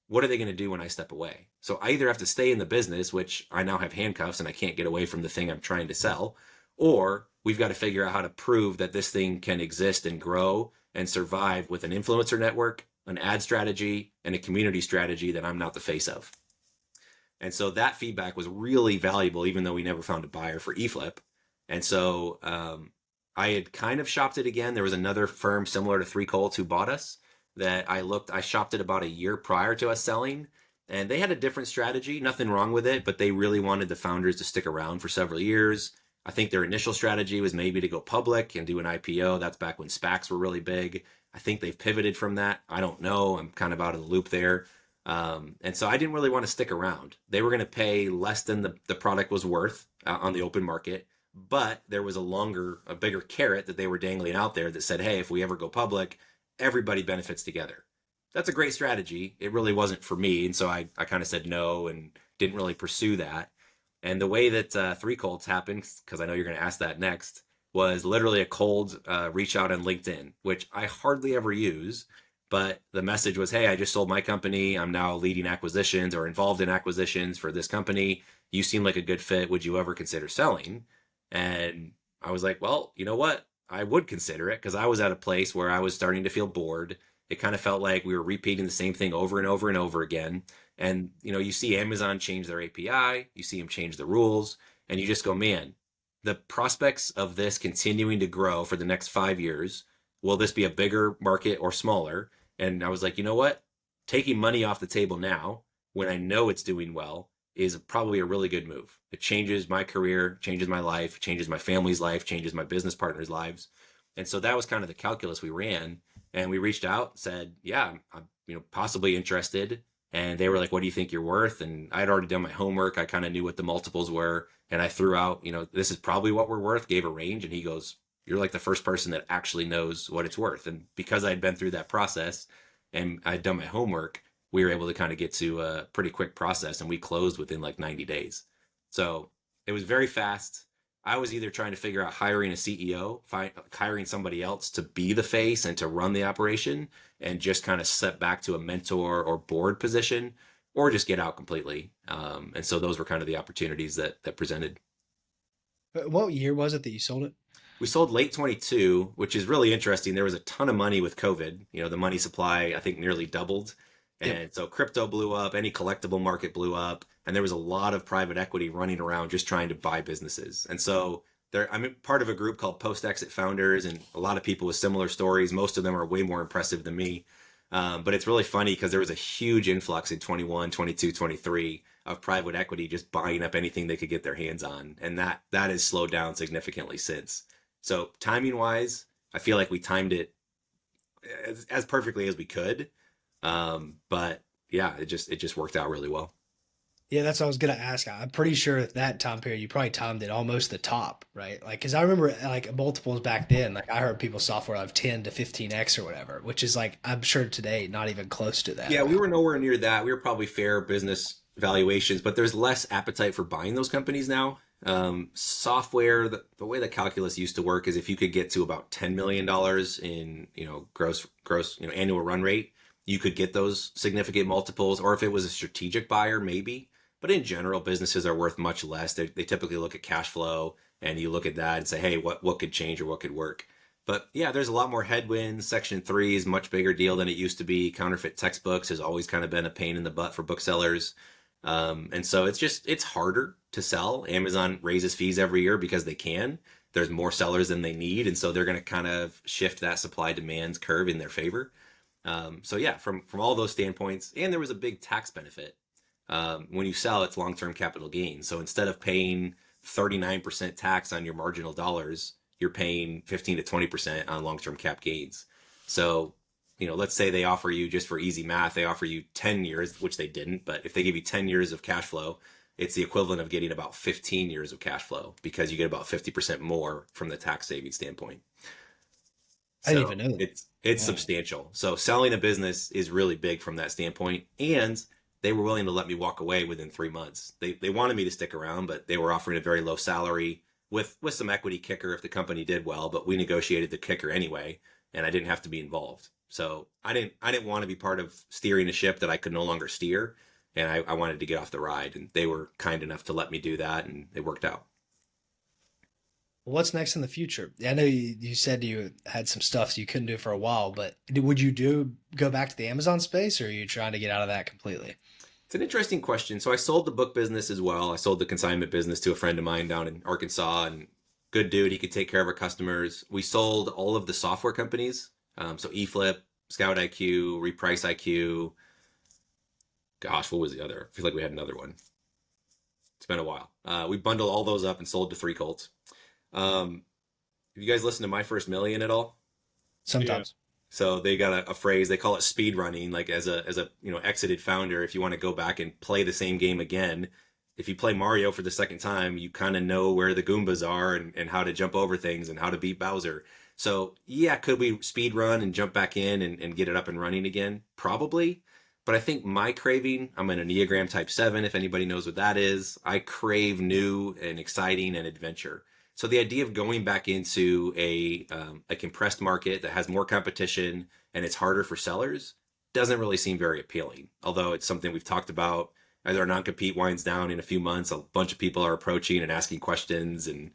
S1: what are they going to do when I step away? So I either have to stay in the business, which I now have handcuffs and I can't get away from the thing I'm trying to sell, or we've got to figure out how to prove that this thing can exist and grow and survive with an influencer network, an ad strategy, and a community strategy that I'm not the face of. And so that feedback was really valuable, even though we never found a buyer for eFlip. And so I had kind of shopped it again. There was another firm similar to Three Colts who bought us that I shopped it about a year prior to us selling. And they had a different strategy, nothing wrong with it, but they really wanted the founders to stick around for several years. I think their initial strategy was maybe to go public and do an IPO. That's back when SPACs were really big. I think they've pivoted from that. I don't know. I'm kind of out of the loop there. And so I didn't really want to stick around. They were going to pay less than the product was worth on the open market, but there was a bigger carrot that they were dangling out there that said, hey, if we ever go public, everybody benefits together. That's a great strategy. It really wasn't for me. And so I kind of said no and didn't really pursue that. And the way that Three Colts happened, because I know you're going to ask that next, was literally a cold reach out on LinkedIn, which I hardly ever use. But the message was, hey, I just sold my company. I'm now leading acquisitions or involved in acquisitions for this company. You seem like a good fit. Would you ever consider selling? And I was like, well, you know what? I would consider it, because I was at a place where I was starting to feel bored. It kind of felt like we were repeating the same thing over and over and over again. And, you see Amazon change their API, you see them change the rules, and you just go, man, the prospects of this continuing to grow for the next 5 years, will this be a bigger market or smaller? And I was like, you know what? Taking money off the table now, when I know it's doing well, is probably a really good move. It changes my career, changes my life, changes my family's life, changes my business partners' lives. And so that was kind of the calculus we ran. And we reached out, said, yeah, I'm possibly interested. And they were like, what do you think you're worth? And I had already done my homework. I kind of knew what the multiples were. And I threw out, this is probably what we're worth, gave a range. And he goes, you're like the first person that actually knows what it's worth. And because I'd been through that process and I'd done my homework, we were able to kind of get to a pretty quick process, and we closed within like 90 days. So it was very fast. I was either trying to figure out hiring a CEO, hiring somebody else to be the face and to run the operation, and just kind of step back to a mentor or board position, or just get out completely. And so those were kind of the opportunities that presented.
S3: What year was it that you sold it?
S1: We sold late 22, which is really interesting. There was a ton of money with COVID. The money supply, I think, nearly doubled. And
S3: Yep.
S1: so crypto blew up, any collectible market blew up, and there was a lot of private equity running around just trying to buy businesses. And so I'm part of a group called Post-Exit Founders, and a lot of people with similar stories. Most of them are way more impressive than me. But it's really funny because there was a huge influx in 21, 22, 23 of private equity just buying up anything they could get their hands on. And that has slowed down significantly since. So timing wise, I feel like we timed it as perfectly as we could. But yeah, it just worked out really well.
S3: Yeah, that's what I was gonna ask. I'm pretty sure at that time period you probably timed it almost the top, right? Like, because I remember like multiples back then. Like I heard people software of 10 to 15x or whatever, which is like I'm sure today not even close to that.
S1: Yeah, we were nowhere near that. We were probably fair business valuations, but there's less appetite for buying those companies now. Software, the way that calculus used to work is if you could get to about $10 million in, gross, annual run rate, you could get those significant multiples. Or if it was a strategic buyer, maybe. But in general, businesses are worth much less. They typically look at cash flow, and you look at that and say, hey, what could change or what could work? But yeah, there's a lot more headwinds. Section 3 is a much bigger deal than it used to be. Counterfeit textbooks has always kind of been a pain in the butt for booksellers. And so it's harder to sell. Amazon raises fees every year because they can. There's more sellers than they need. And so they're going to kind of shift that supply demand curve in their favor. So yeah, from all those standpoints, and there was a big tax benefit. When you sell, it's long-term capital gain. So instead of paying 39% tax on your marginal dollars, you're paying 15 to 20% on long-term cap gains. So, let's say they offer you, just for easy math, they offer you 10 years, which they didn't, but if they give you 10 years of cash flow, it's the equivalent of getting about 15 years of cash flow because you get about 50% more from the tax saving standpoint.
S3: I didn't
S1: So
S3: even know that.
S1: it's
S3: Wow.
S1: substantial. So selling a business is really big from that standpoint. And they were willing to let me walk away within 3 months. They wanted me to stick around, but they were offering a very low salary with some equity kicker if the company did well, but we negotiated the kicker anyway, and I didn't have to be involved. So I didn't want to be part of steering a ship that I could no longer steer, and I wanted to get off the ride, and they were kind enough to let me do that, and it worked out.
S3: What's next in the future? I know you said you had some stuff you couldn't do for a while, but would you do go back to the Amazon space, or are you trying to get out of that completely?
S1: It's an interesting question. So I sold the book business as well. I sold the consignment business to a friend of mine down in Arkansas, and good dude. He could take care of our customers. We sold all of the software companies. So eFlip, ScoutIQ, Reprice IQ. Gosh, what was the other? I feel like we had another one. It's been a while. We bundled all those up and sold to Three Colts. Have you guys listened to My First Million at all?
S2: Yeah.
S3: Sometimes.
S1: So they got a phrase, they call it speed running, like as a exited founder, if you want to go back and play the same game again, if you play Mario for the second time, you kind of know where the Goombas are and how to jump over things and how to beat Bowser. So yeah, could we speed run and jump back in and get it up and running again? Probably. But I think my craving, I'm an Enneagram type 7, if anybody knows what that is. I crave new and exciting and adventure. So the idea of going back into a compressed market that has more competition and it's harder for sellers doesn't really seem very appealing. Although it's something we've talked about. As our non-compete winds down in a few months, a bunch of people are approaching and asking questions, and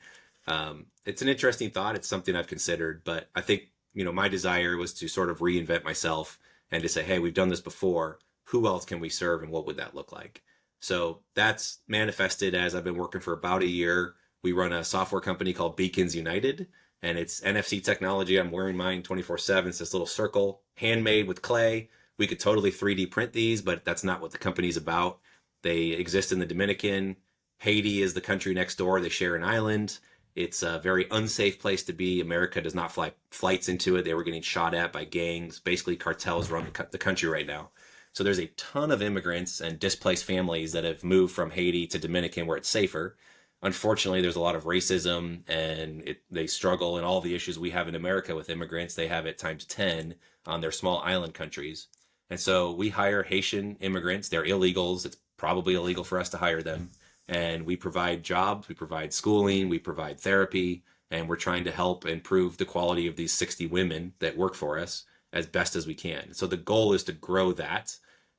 S1: it's an interesting thought. It's something I've considered, but I think my desire was to sort of reinvent myself and to say, hey, we've done this before. Who else can we serve, and what would that look like? So that's manifested as I've been working for about a year. We run a software company called Beacons United, and it's NFC technology. I'm wearing mine 24/7. It's this little circle, handmade with clay. We could totally 3D print these, but that's not what the company's about. They exist in the Dominican. Haiti is the country next door. They share an island. It's a very unsafe place to be. America does not fly flights into it. They were getting shot at by gangs. Basically, cartels run the country right now. So there's a ton of immigrants and displaced families that have moved from Haiti to Dominican where it's safer. Unfortunately, there's a lot of racism, and they struggle, and all the issues we have in America with immigrants, they have it times 10 on their small island countries. And so we hire Haitian immigrants. They're illegals. It's probably illegal for us to hire them. And we provide jobs, we provide schooling, we provide therapy, and we're trying to help improve the quality of these 60 women that work for us as best as we can. So the goal is to grow that.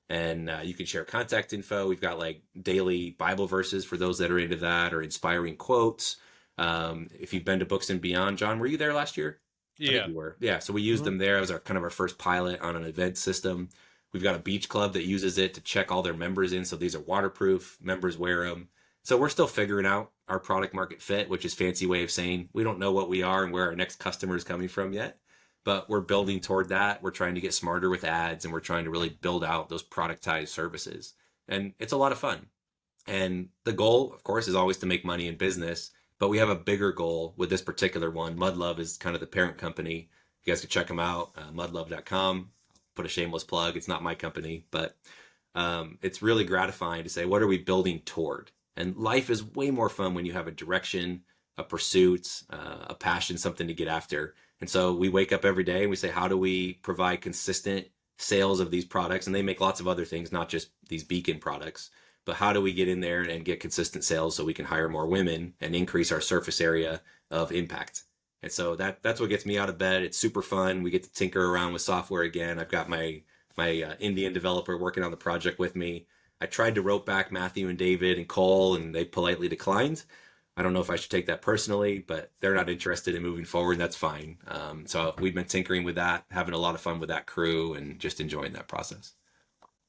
S1: And you can share contact info. We've got like daily Bible verses for those that are into that, or inspiring quotes. If you've been to Books and Beyond, John, were you there last year? I think
S2: Yeah.
S1: you were. Yeah, so we used them there as our kind of our first pilot on an event system. We've got a beach club that uses it to check all their members in. So these are waterproof. Members wear them. So we're still figuring out our product market fit, which is fancy way of saying we don't know what we are and where our next customer is coming from yet. But we're building toward that. We're trying to get smarter with ads, and we're trying to really build out those productized services. And it's a lot of fun. And the goal, of course, is always to make money in business. But we have a bigger goal with this particular one. Mudlove is kind of the parent company. You guys can check them out, mudlove.com. Put a shameless plug. It's not my company, but it's really gratifying to say, what are we building toward? And life is way more fun when you have a direction, a pursuit, a passion, something to get after. And so we wake up every day and we say, how do we provide consistent sales of these products? And they make lots of other things, not just these beacon products, but how do we get in there and get consistent sales so we can hire more women and increase our surface area of impact? And so that's what gets me out of bed. It's super fun. We get to tinker around with software again. I've got my Indian developer working on the project with me. I tried to rope back Matthew and David and Cole, and they politely declined. I don't know if I should take that personally, but they're not interested in moving forward. That's fine. So we've been tinkering with that, having a lot of fun with that crew, and just enjoying that process.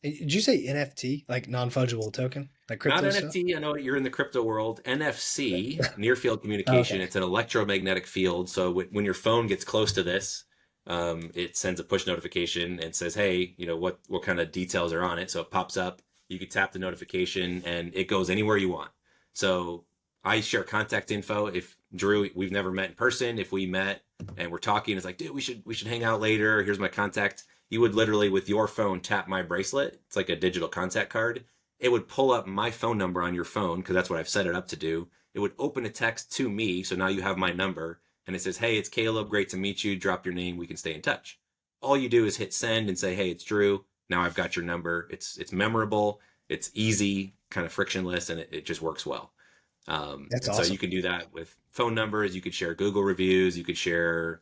S3: Did you say NFT, like non-fungible token, like crypto
S1: Not
S3: stuff?
S1: NFT. I know you're in the crypto world. NFC, near field
S3: Oh,
S1: communication.
S3: okay.
S1: It's an electromagnetic field. So when your phone gets close to this, it sends a push notification and says, "Hey, what kind of details are on it?" So it pops up. You can tap the notification, and it goes anywhere you want. So I share contact info. If Drew, we've never met in person. If we met and we're talking, it's like, dude, we should hang out later. Here's my contact. You would literally, with your phone, tap my bracelet. It's like a digital contact card. It would pull up my phone number on your phone because that's what I've set it up to do. It would open a text to me. So now you have my number and it says, "Hey, it's Caleb. Great to meet you. Drop your name. We can stay in touch." All you do is hit send and say, "Hey, it's Drew. Now I've got your number." It's memorable. It's easy, kind of frictionless, and it just works well.
S3: That's
S1: And so
S3: awesome.
S1: you can do that with phone numbers. You could share Google reviews. You could share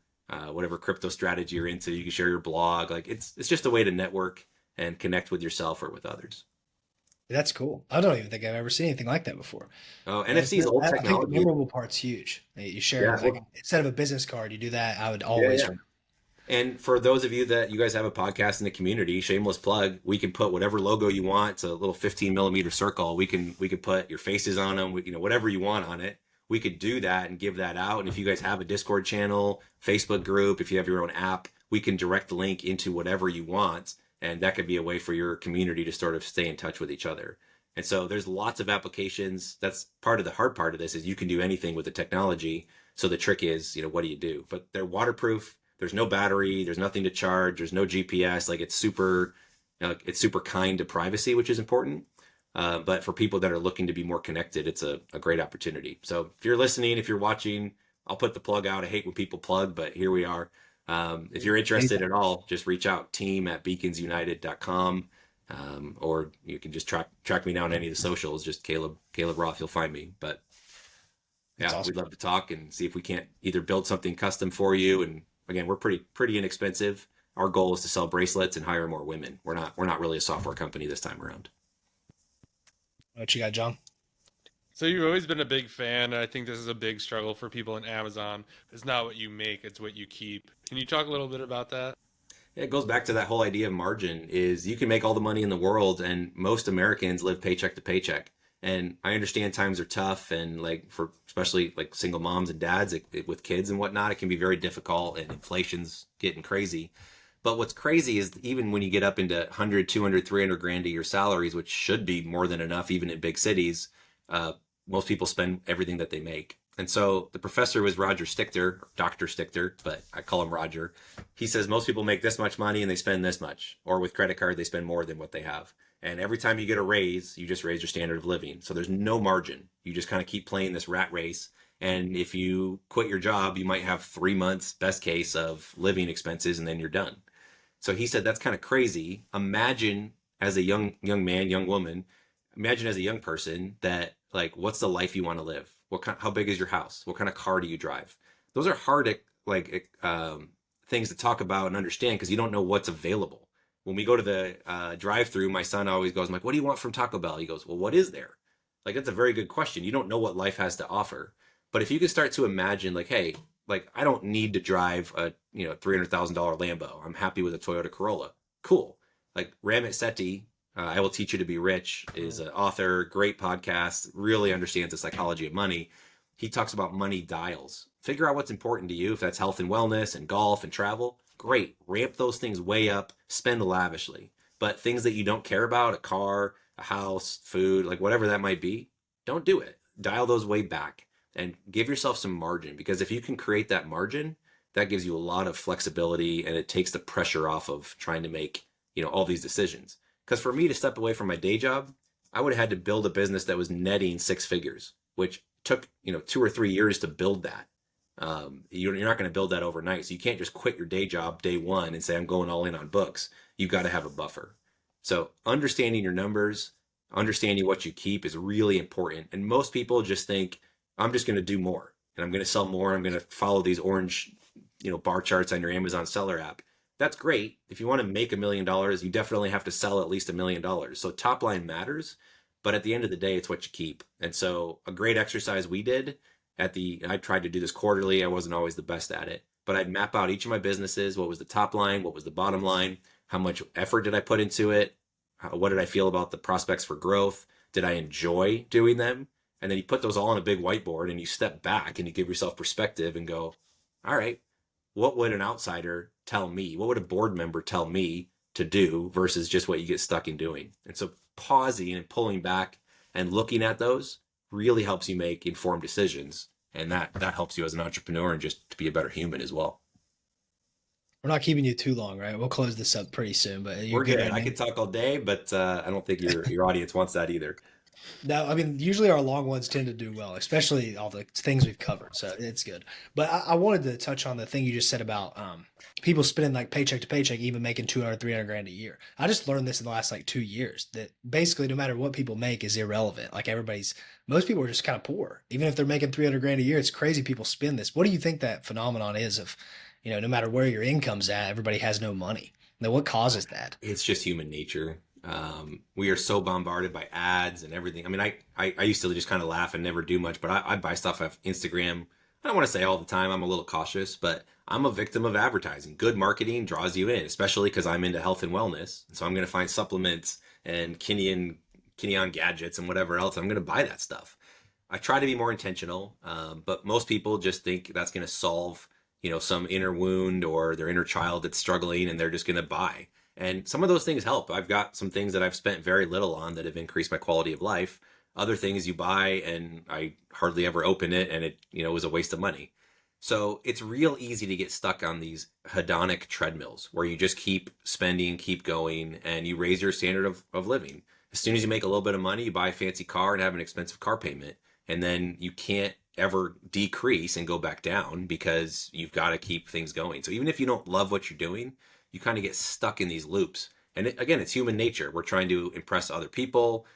S1: whatever crypto strategy you're into. You can share your blog. Like it's just a way to network and connect with yourself or with others.
S3: That's cool. I don't even think I've ever seen anything like that before.
S1: Oh,
S3: That's
S1: NFC is old
S3: I think the
S1: technology.
S3: memorable part's huge. You share
S1: Yeah,
S3: it like
S1: well,
S3: instead of a business card, you do that. I would
S1: yeah,
S3: always
S1: yeah.
S3: remember.
S1: And for those of you that you guys have a podcast in the community, shameless plug, we can put whatever logo you want. It's a little 15 millimeter circle. We could put your faces on them. Whatever you want on it. We could do that and give that out. And if you guys have a Discord channel, Facebook group, if you have your own app, we can direct link into whatever you want. And that could be a way for your community to sort of stay in touch with each other. And so there's lots of applications. That's part of the hard part of this is you can do anything with the technology. So the trick is, what do you do? But they're waterproof. There's no battery. There's nothing to charge. There's no GPS. Like it's super kind to privacy, which is important. But for people that are looking to be more connected, it's a great opportunity. So if you're listening, if you're watching, I'll put the plug out. I hate when people plug, but here we are. If you're interested
S3: Anytime.
S1: at all, just reach out, team@beaconsunited.com. Or you can just track me down any of the socials, just Caleb Roth, you'll find me. But
S3: That's
S1: yeah,
S3: awesome.
S1: we'd love to talk and see if we can't either build something custom for you. And again, we're pretty inexpensive. Our goal is to sell bracelets and hire more women. We're not really a software company this time around.
S3: What you got, John?
S2: So you've always been a big fan, and I think this is a big struggle for people in Amazon. It's not what you make, it's what you keep. Can you talk a little bit about that?
S1: It goes back to that whole idea of margin is you can make all the money in the world and most Americans live paycheck to paycheck. And I understand times are tough and like for especially like single moms and dads with kids and whatnot, it can be very difficult and inflation's getting crazy. But what's crazy is even when you get up into 100, 200, 300 grand a year salaries, which should be more than enough even in big cities, uh, most people spend everything that they make. And so the professor was Roger Stichter, Dr. Stichter, but I call him Roger. He says most people make this much money and they spend this much, or with credit card, they spend more than what they have. And every time you get a raise, you just raise your standard of living. So there's no margin. You just kind of keep playing this rat race. And if you quit your job, you might have 3 months, best case, of living expenses, and then you're done. So he said that's kind of crazy. Imagine as a young man, young woman, imagine as a young person that like what's the life you want to live? How big is your house? What kind of car do you drive? Those are hard like things to talk about and understand because you don't know what's available. When we go to the drive-through, my son always goes, I'm like, "What do you want from Taco Bell?" He goes, "Well, what is there?" Like that's a very good question. You don't know what life has to offer. But if you can start to imagine like, hey, like I don't need to drive a $300,000 Lambo. I'm happy with a Toyota Corolla. Cool. Like Ramit Sethi, I Will Teach You to Be Rich, is an author, great podcast, really understands the psychology of money. He talks about money dials. Figure out what's important to you. If that's health and wellness and golf and travel, great. Ramp those things way up, spend lavishly. But things that you don't care about, a car, a house, food, like whatever that might be, don't do it. Dial those way back and give yourself some margin because if you can create that margin, that gives you a lot of flexibility and it takes the pressure off of trying to make, all these decisions. Because for me to step away from my day job, I would have had to build a business that was netting 6 figures, which took 2 or 3 years to build that. You're not going to build that overnight. So you can't just quit your day job day one and say, I'm going all in on books. You've got to have a buffer. So understanding your numbers, understanding what you keep is really important. And most people just think, I'm just going to do more and I'm going to sell more. I'm going to follow these orange, bar charts on your Amazon seller app. That's great. If you want to make $1 million, you definitely have to sell at least $1 million. So top line matters, but at the end of the day, it's what you keep. And so a great exercise we did I tried to do this quarterly. I wasn't always the best at it, but I'd map out each of my businesses. What was the top line? What was the bottom line? How much effort did I put into it? What did I feel about the prospects for growth? Did I enjoy doing them? And then you put those all on a big whiteboard and you step back and you give yourself perspective and go, all right, what would an outsider tell me? What would a board member tell me to do versus just what you get stuck in doing? And so pausing and pulling back and looking at those really helps you make informed decisions. And that helps you as an entrepreneur and just to be a better human as well.
S3: We're not keeping you too long, right? We'll close this up pretty soon, but you're
S1: We're good. I could talk all day, but I don't think your audience wants that either.
S3: No, I mean, usually our long ones tend to do well, especially all the things we've covered. So it's good. But I wanted to touch on the thing you just said about people spending like paycheck to paycheck, even making 200, 300 grand a year. I just learned this in the last like 2 years that basically no matter what people make is irrelevant. Like most people are just kind of poor. Even if they're making 300 grand a year, it's crazy people spend this. What do you think that phenomenon is of, no matter where your income's at, everybody has no money? Now, what causes that?
S1: It's just human nature. We are so bombarded by ads and everything. I mean, I used to just kind of laugh and never do much, but I buy stuff off Instagram. I don't want to say all the time. I'm a little cautious, but I'm a victim of advertising. Good marketing draws you in, especially because I'm into health and wellness. So I'm going to find supplements and Kenyan gadgets and whatever else. I'm going to buy that stuff. I try to be more intentional, but most people just think that's going to solve, some inner wound or their inner child that's struggling, and they're just going to buy. And some of those things help. I've got some things that I've spent very little on that have increased my quality of life. Other things you buy and I hardly ever open it and it, was a waste of money. So it's real easy to get stuck on these hedonic treadmills where you just keep spending, keep going, and you raise your standard of living. As soon as you make a little bit of money, you buy a fancy car and have an expensive car payment. And then you can't ever decrease and go back down because you've got to keep things going. So even if you don't love what you're doing, you kind of get stuck in these loops. And again, it's human nature. We're trying to impress other people.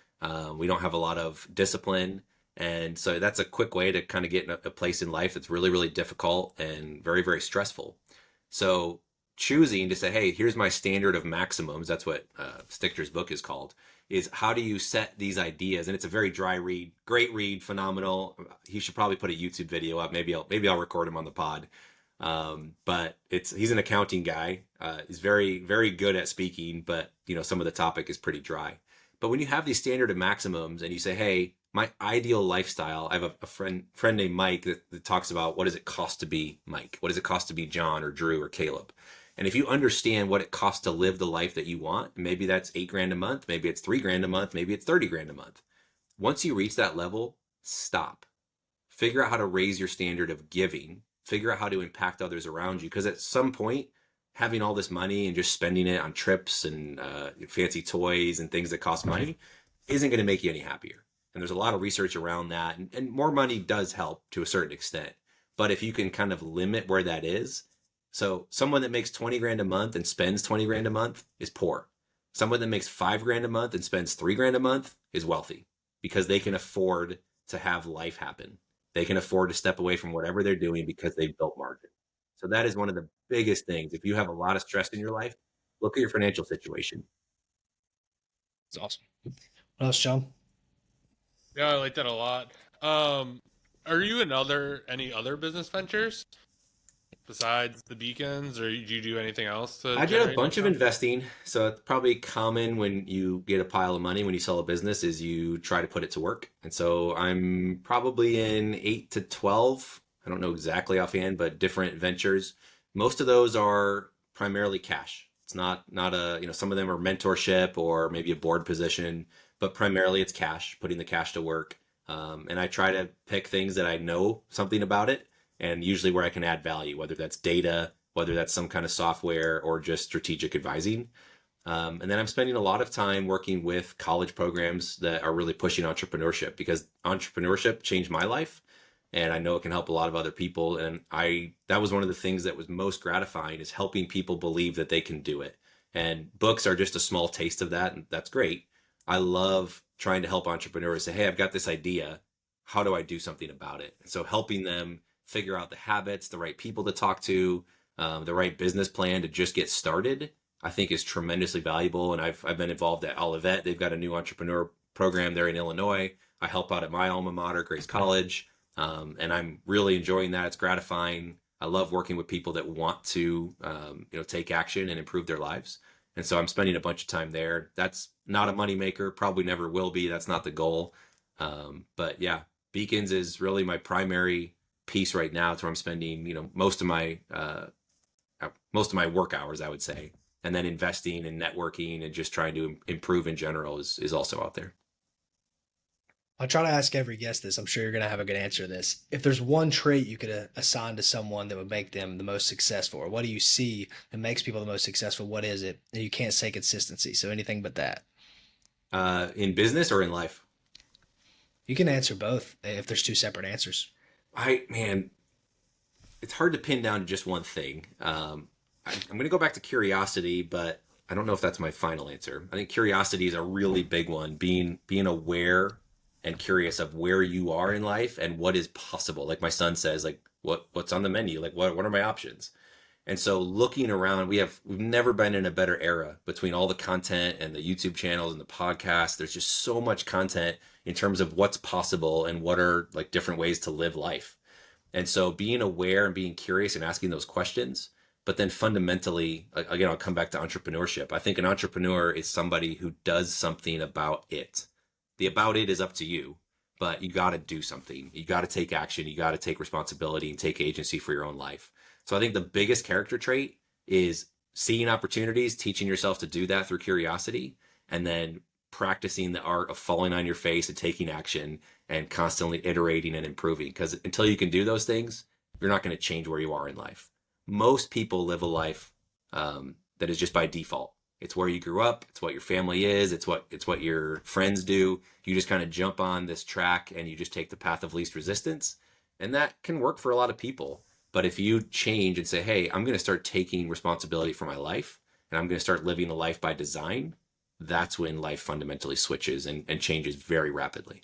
S1: We don't have a lot of discipline. And so that's a quick way to kind of get in a place in life that's really, really difficult and very, very stressful. So choosing to say, hey, here's my standard of maximums. That's what Stichter's book is called, is how do you set these ideas? And it's a very dry read, great read, phenomenal. He should probably put a YouTube video up. Maybe I'll record him on the pod. But he's an accounting guy. He's very, very good at speaking, but some of the topic is pretty dry. But when you have these standard of maximums and you say, hey, my ideal lifestyle, I have a friend named Mike that talks about what does it cost to be Mike? What does it cost to be John or Drew or Caleb? And if you understand what it costs to live the life that you want, maybe that's $8,000 a month, maybe it's $3,000 a month, maybe it's $30,000 a month. Once you reach that level, stop. Figure out how to raise your standard of giving. Figure out how to impact others around you. Because at some point, having all this money and just spending it on trips and fancy toys and things that cost money isn't going to make you any happier. And there's a lot of research around that. And more money does help to a certain extent. But if you can kind of limit where that is, so someone that makes $20,000 a month and spends $20,000 a month is poor. Someone that makes $5,000 a month and spends $3,000 a month is wealthy because they can afford to have life happen. They can afford to step away from whatever they're doing because they've built margin. So that is one of the biggest things. If you have a lot of stress in your life, look at your financial situation.
S3: It's awesome. What else, John?
S2: Yeah, I like that a lot. Are you in any other business ventures besides the beacons, or do you do anything else?
S1: I did a bunch of investing. So it's probably common when you get a pile of money when you sell a business is you try to put it to work. And so I'm probably in 8 to 12. I don't know exactly offhand, but different ventures. Most of those are primarily cash. It's not some of them are mentorship or maybe a board position, but primarily it's cash, putting the cash to work. And I try to pick things that I know something about it and usually where I can add value, whether that's data, whether that's some kind of software or just strategic advising. And then I'm spending a lot of time working with college programs that are really pushing entrepreneurship, because entrepreneurship changed my life. And I know it can help a lot of other people. And that was one of the things that was most gratifying, is helping people believe that they can do it. And books are just a small taste of that. And that's great. I love trying to help entrepreneurs say, hey, I've got this idea. How do I do something about it? So helping them figure out the habits, the right people to talk to, the right business plan to just get started, I think is tremendously valuable. And I've been involved at Olivet. They've got a new entrepreneur program there in Illinois. I help out at my alma mater, Grace College. And I'm really enjoying that. It's gratifying. I love working with people that want to, take action and improve their lives. And so I'm spending a bunch of time there. That's not a moneymaker, probably never will be. That's not the goal. But yeah, Beacons is really my primary piece right now. It's where I'm spending, most of my work hours, I would say. And then investing and networking and just trying to improve in general is also out there.
S3: I try to ask every guest this. I'm sure you're going to have a good answer to this. If there's one trait you could assign to someone that would make them the most successful, or what do you see that makes people the most successful? What is it? And you can't say consistency. So anything but that.
S1: In business or in life?
S3: You can answer both if there's two separate answers.
S1: It's hard to pin down to just one thing. I'm going to go back to curiosity, but I don't know if that's my final answer. I think curiosity is a really big one. Being aware and curious of where you are in life and what is possible. Like my son says, like what's on the menu? Like what are my options? And so looking around, we've never been in a better era between all the content and the YouTube channels and the podcasts. There's just so much content in terms of what's possible and what are like different ways to live life. And so being aware and being curious and asking those questions, but then fundamentally, again, I'll come back to entrepreneurship. I think an entrepreneur is somebody who does something about it. The about it is up to you, but you got to do something. You got to take action. You got to take responsibility and take agency for your own life. So I think the biggest character trait is seeing opportunities, teaching yourself to do that through curiosity, and then practicing the art of falling on your face and taking action and constantly iterating and improving. Because until you can do those things, you're not going to change where you are in life. Most people live a life that is just by default. It's where you grew up. It's what your family is. It's what your friends do. You just kind of jump on this track and you just take the path of least resistance. And that can work for a lot of people. But if you change and say, hey, I'm going to start taking responsibility for my life and I'm going to start living a life by design, that's when life fundamentally switches and changes very rapidly.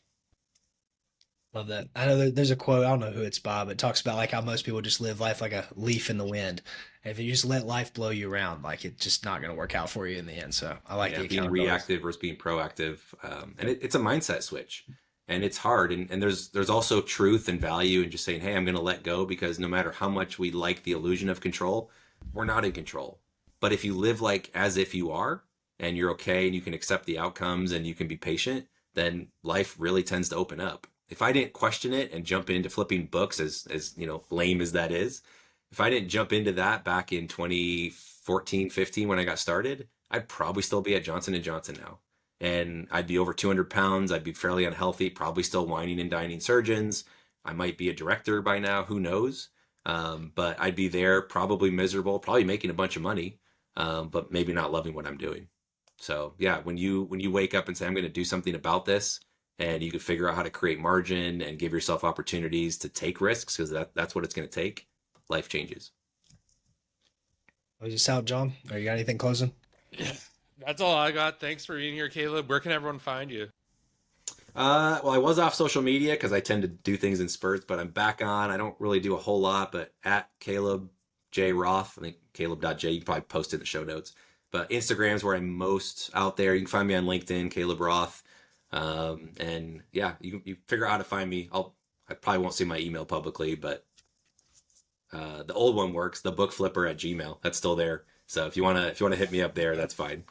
S3: Love that. I know there's a quote, I don't know who it's by, but it talks about like how most people just live life like a leaf in the wind. And if you just let life blow you around, like it's just not going to work out for you in the end. So I like the
S1: being reactive versus being proactive. And it's a mindset switch and it's hard. And there's also truth and value in just saying, hey, I'm going to let go, because no matter how much we like the illusion of control, we're not in control. But if you live like as if you are and you're okay and you can accept the outcomes and you can be patient, then life really tends to open up. If I didn't question it and jump into flipping books, as lame as that is, if I didn't jump into that back in 2014, 15 when I got started, I'd probably still be at Johnson & Johnson now. And I'd be over 200 pounds. I'd be fairly unhealthy, probably still whining and dining surgeons. I might be a director by now, who knows? But I'd be there, probably miserable, probably making a bunch of money, but maybe not loving what I'm doing. So yeah, when you wake up and say, I'm going to do something about this, and you can figure out how to create margin and give yourself opportunities to take risks, because that's what it's going to take, life changes.
S3: Was this out, John? Or you got anything closing?
S2: Yeah, that's all I got. Thanks for being here, Caleb. Where can everyone find you?
S1: Well, I was off social media because I tend to do things in spurts, but I'm back on. I don't really do a whole lot, but at Caleb J. Roth, I think Caleb.J, you can probably post it in the show notes. But Instagram is where I'm most out there. You can find me on LinkedIn, Caleb Roth. And yeah, you figure out how to find me. I probably won't say my email publicly, but the old one works, the bookflipper@gmail. That's still there. So if you wanna hit me up there, that's fine.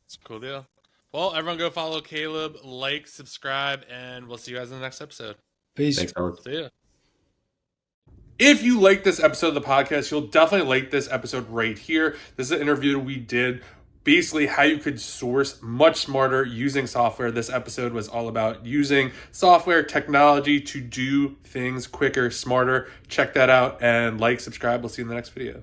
S2: It's a cool deal. Well, everyone go follow Caleb, like, subscribe, and we'll see you guys in the next episode.
S3: Peace.
S1: Thanks, fellas.
S2: See ya. If you like this episode of the podcast, you'll definitely like this episode right here. This is an interview we did, basically how you could source much smarter using software. This episode was all about using software technology to do things quicker, smarter. Check that out and like, subscribe. We'll see you in the next video.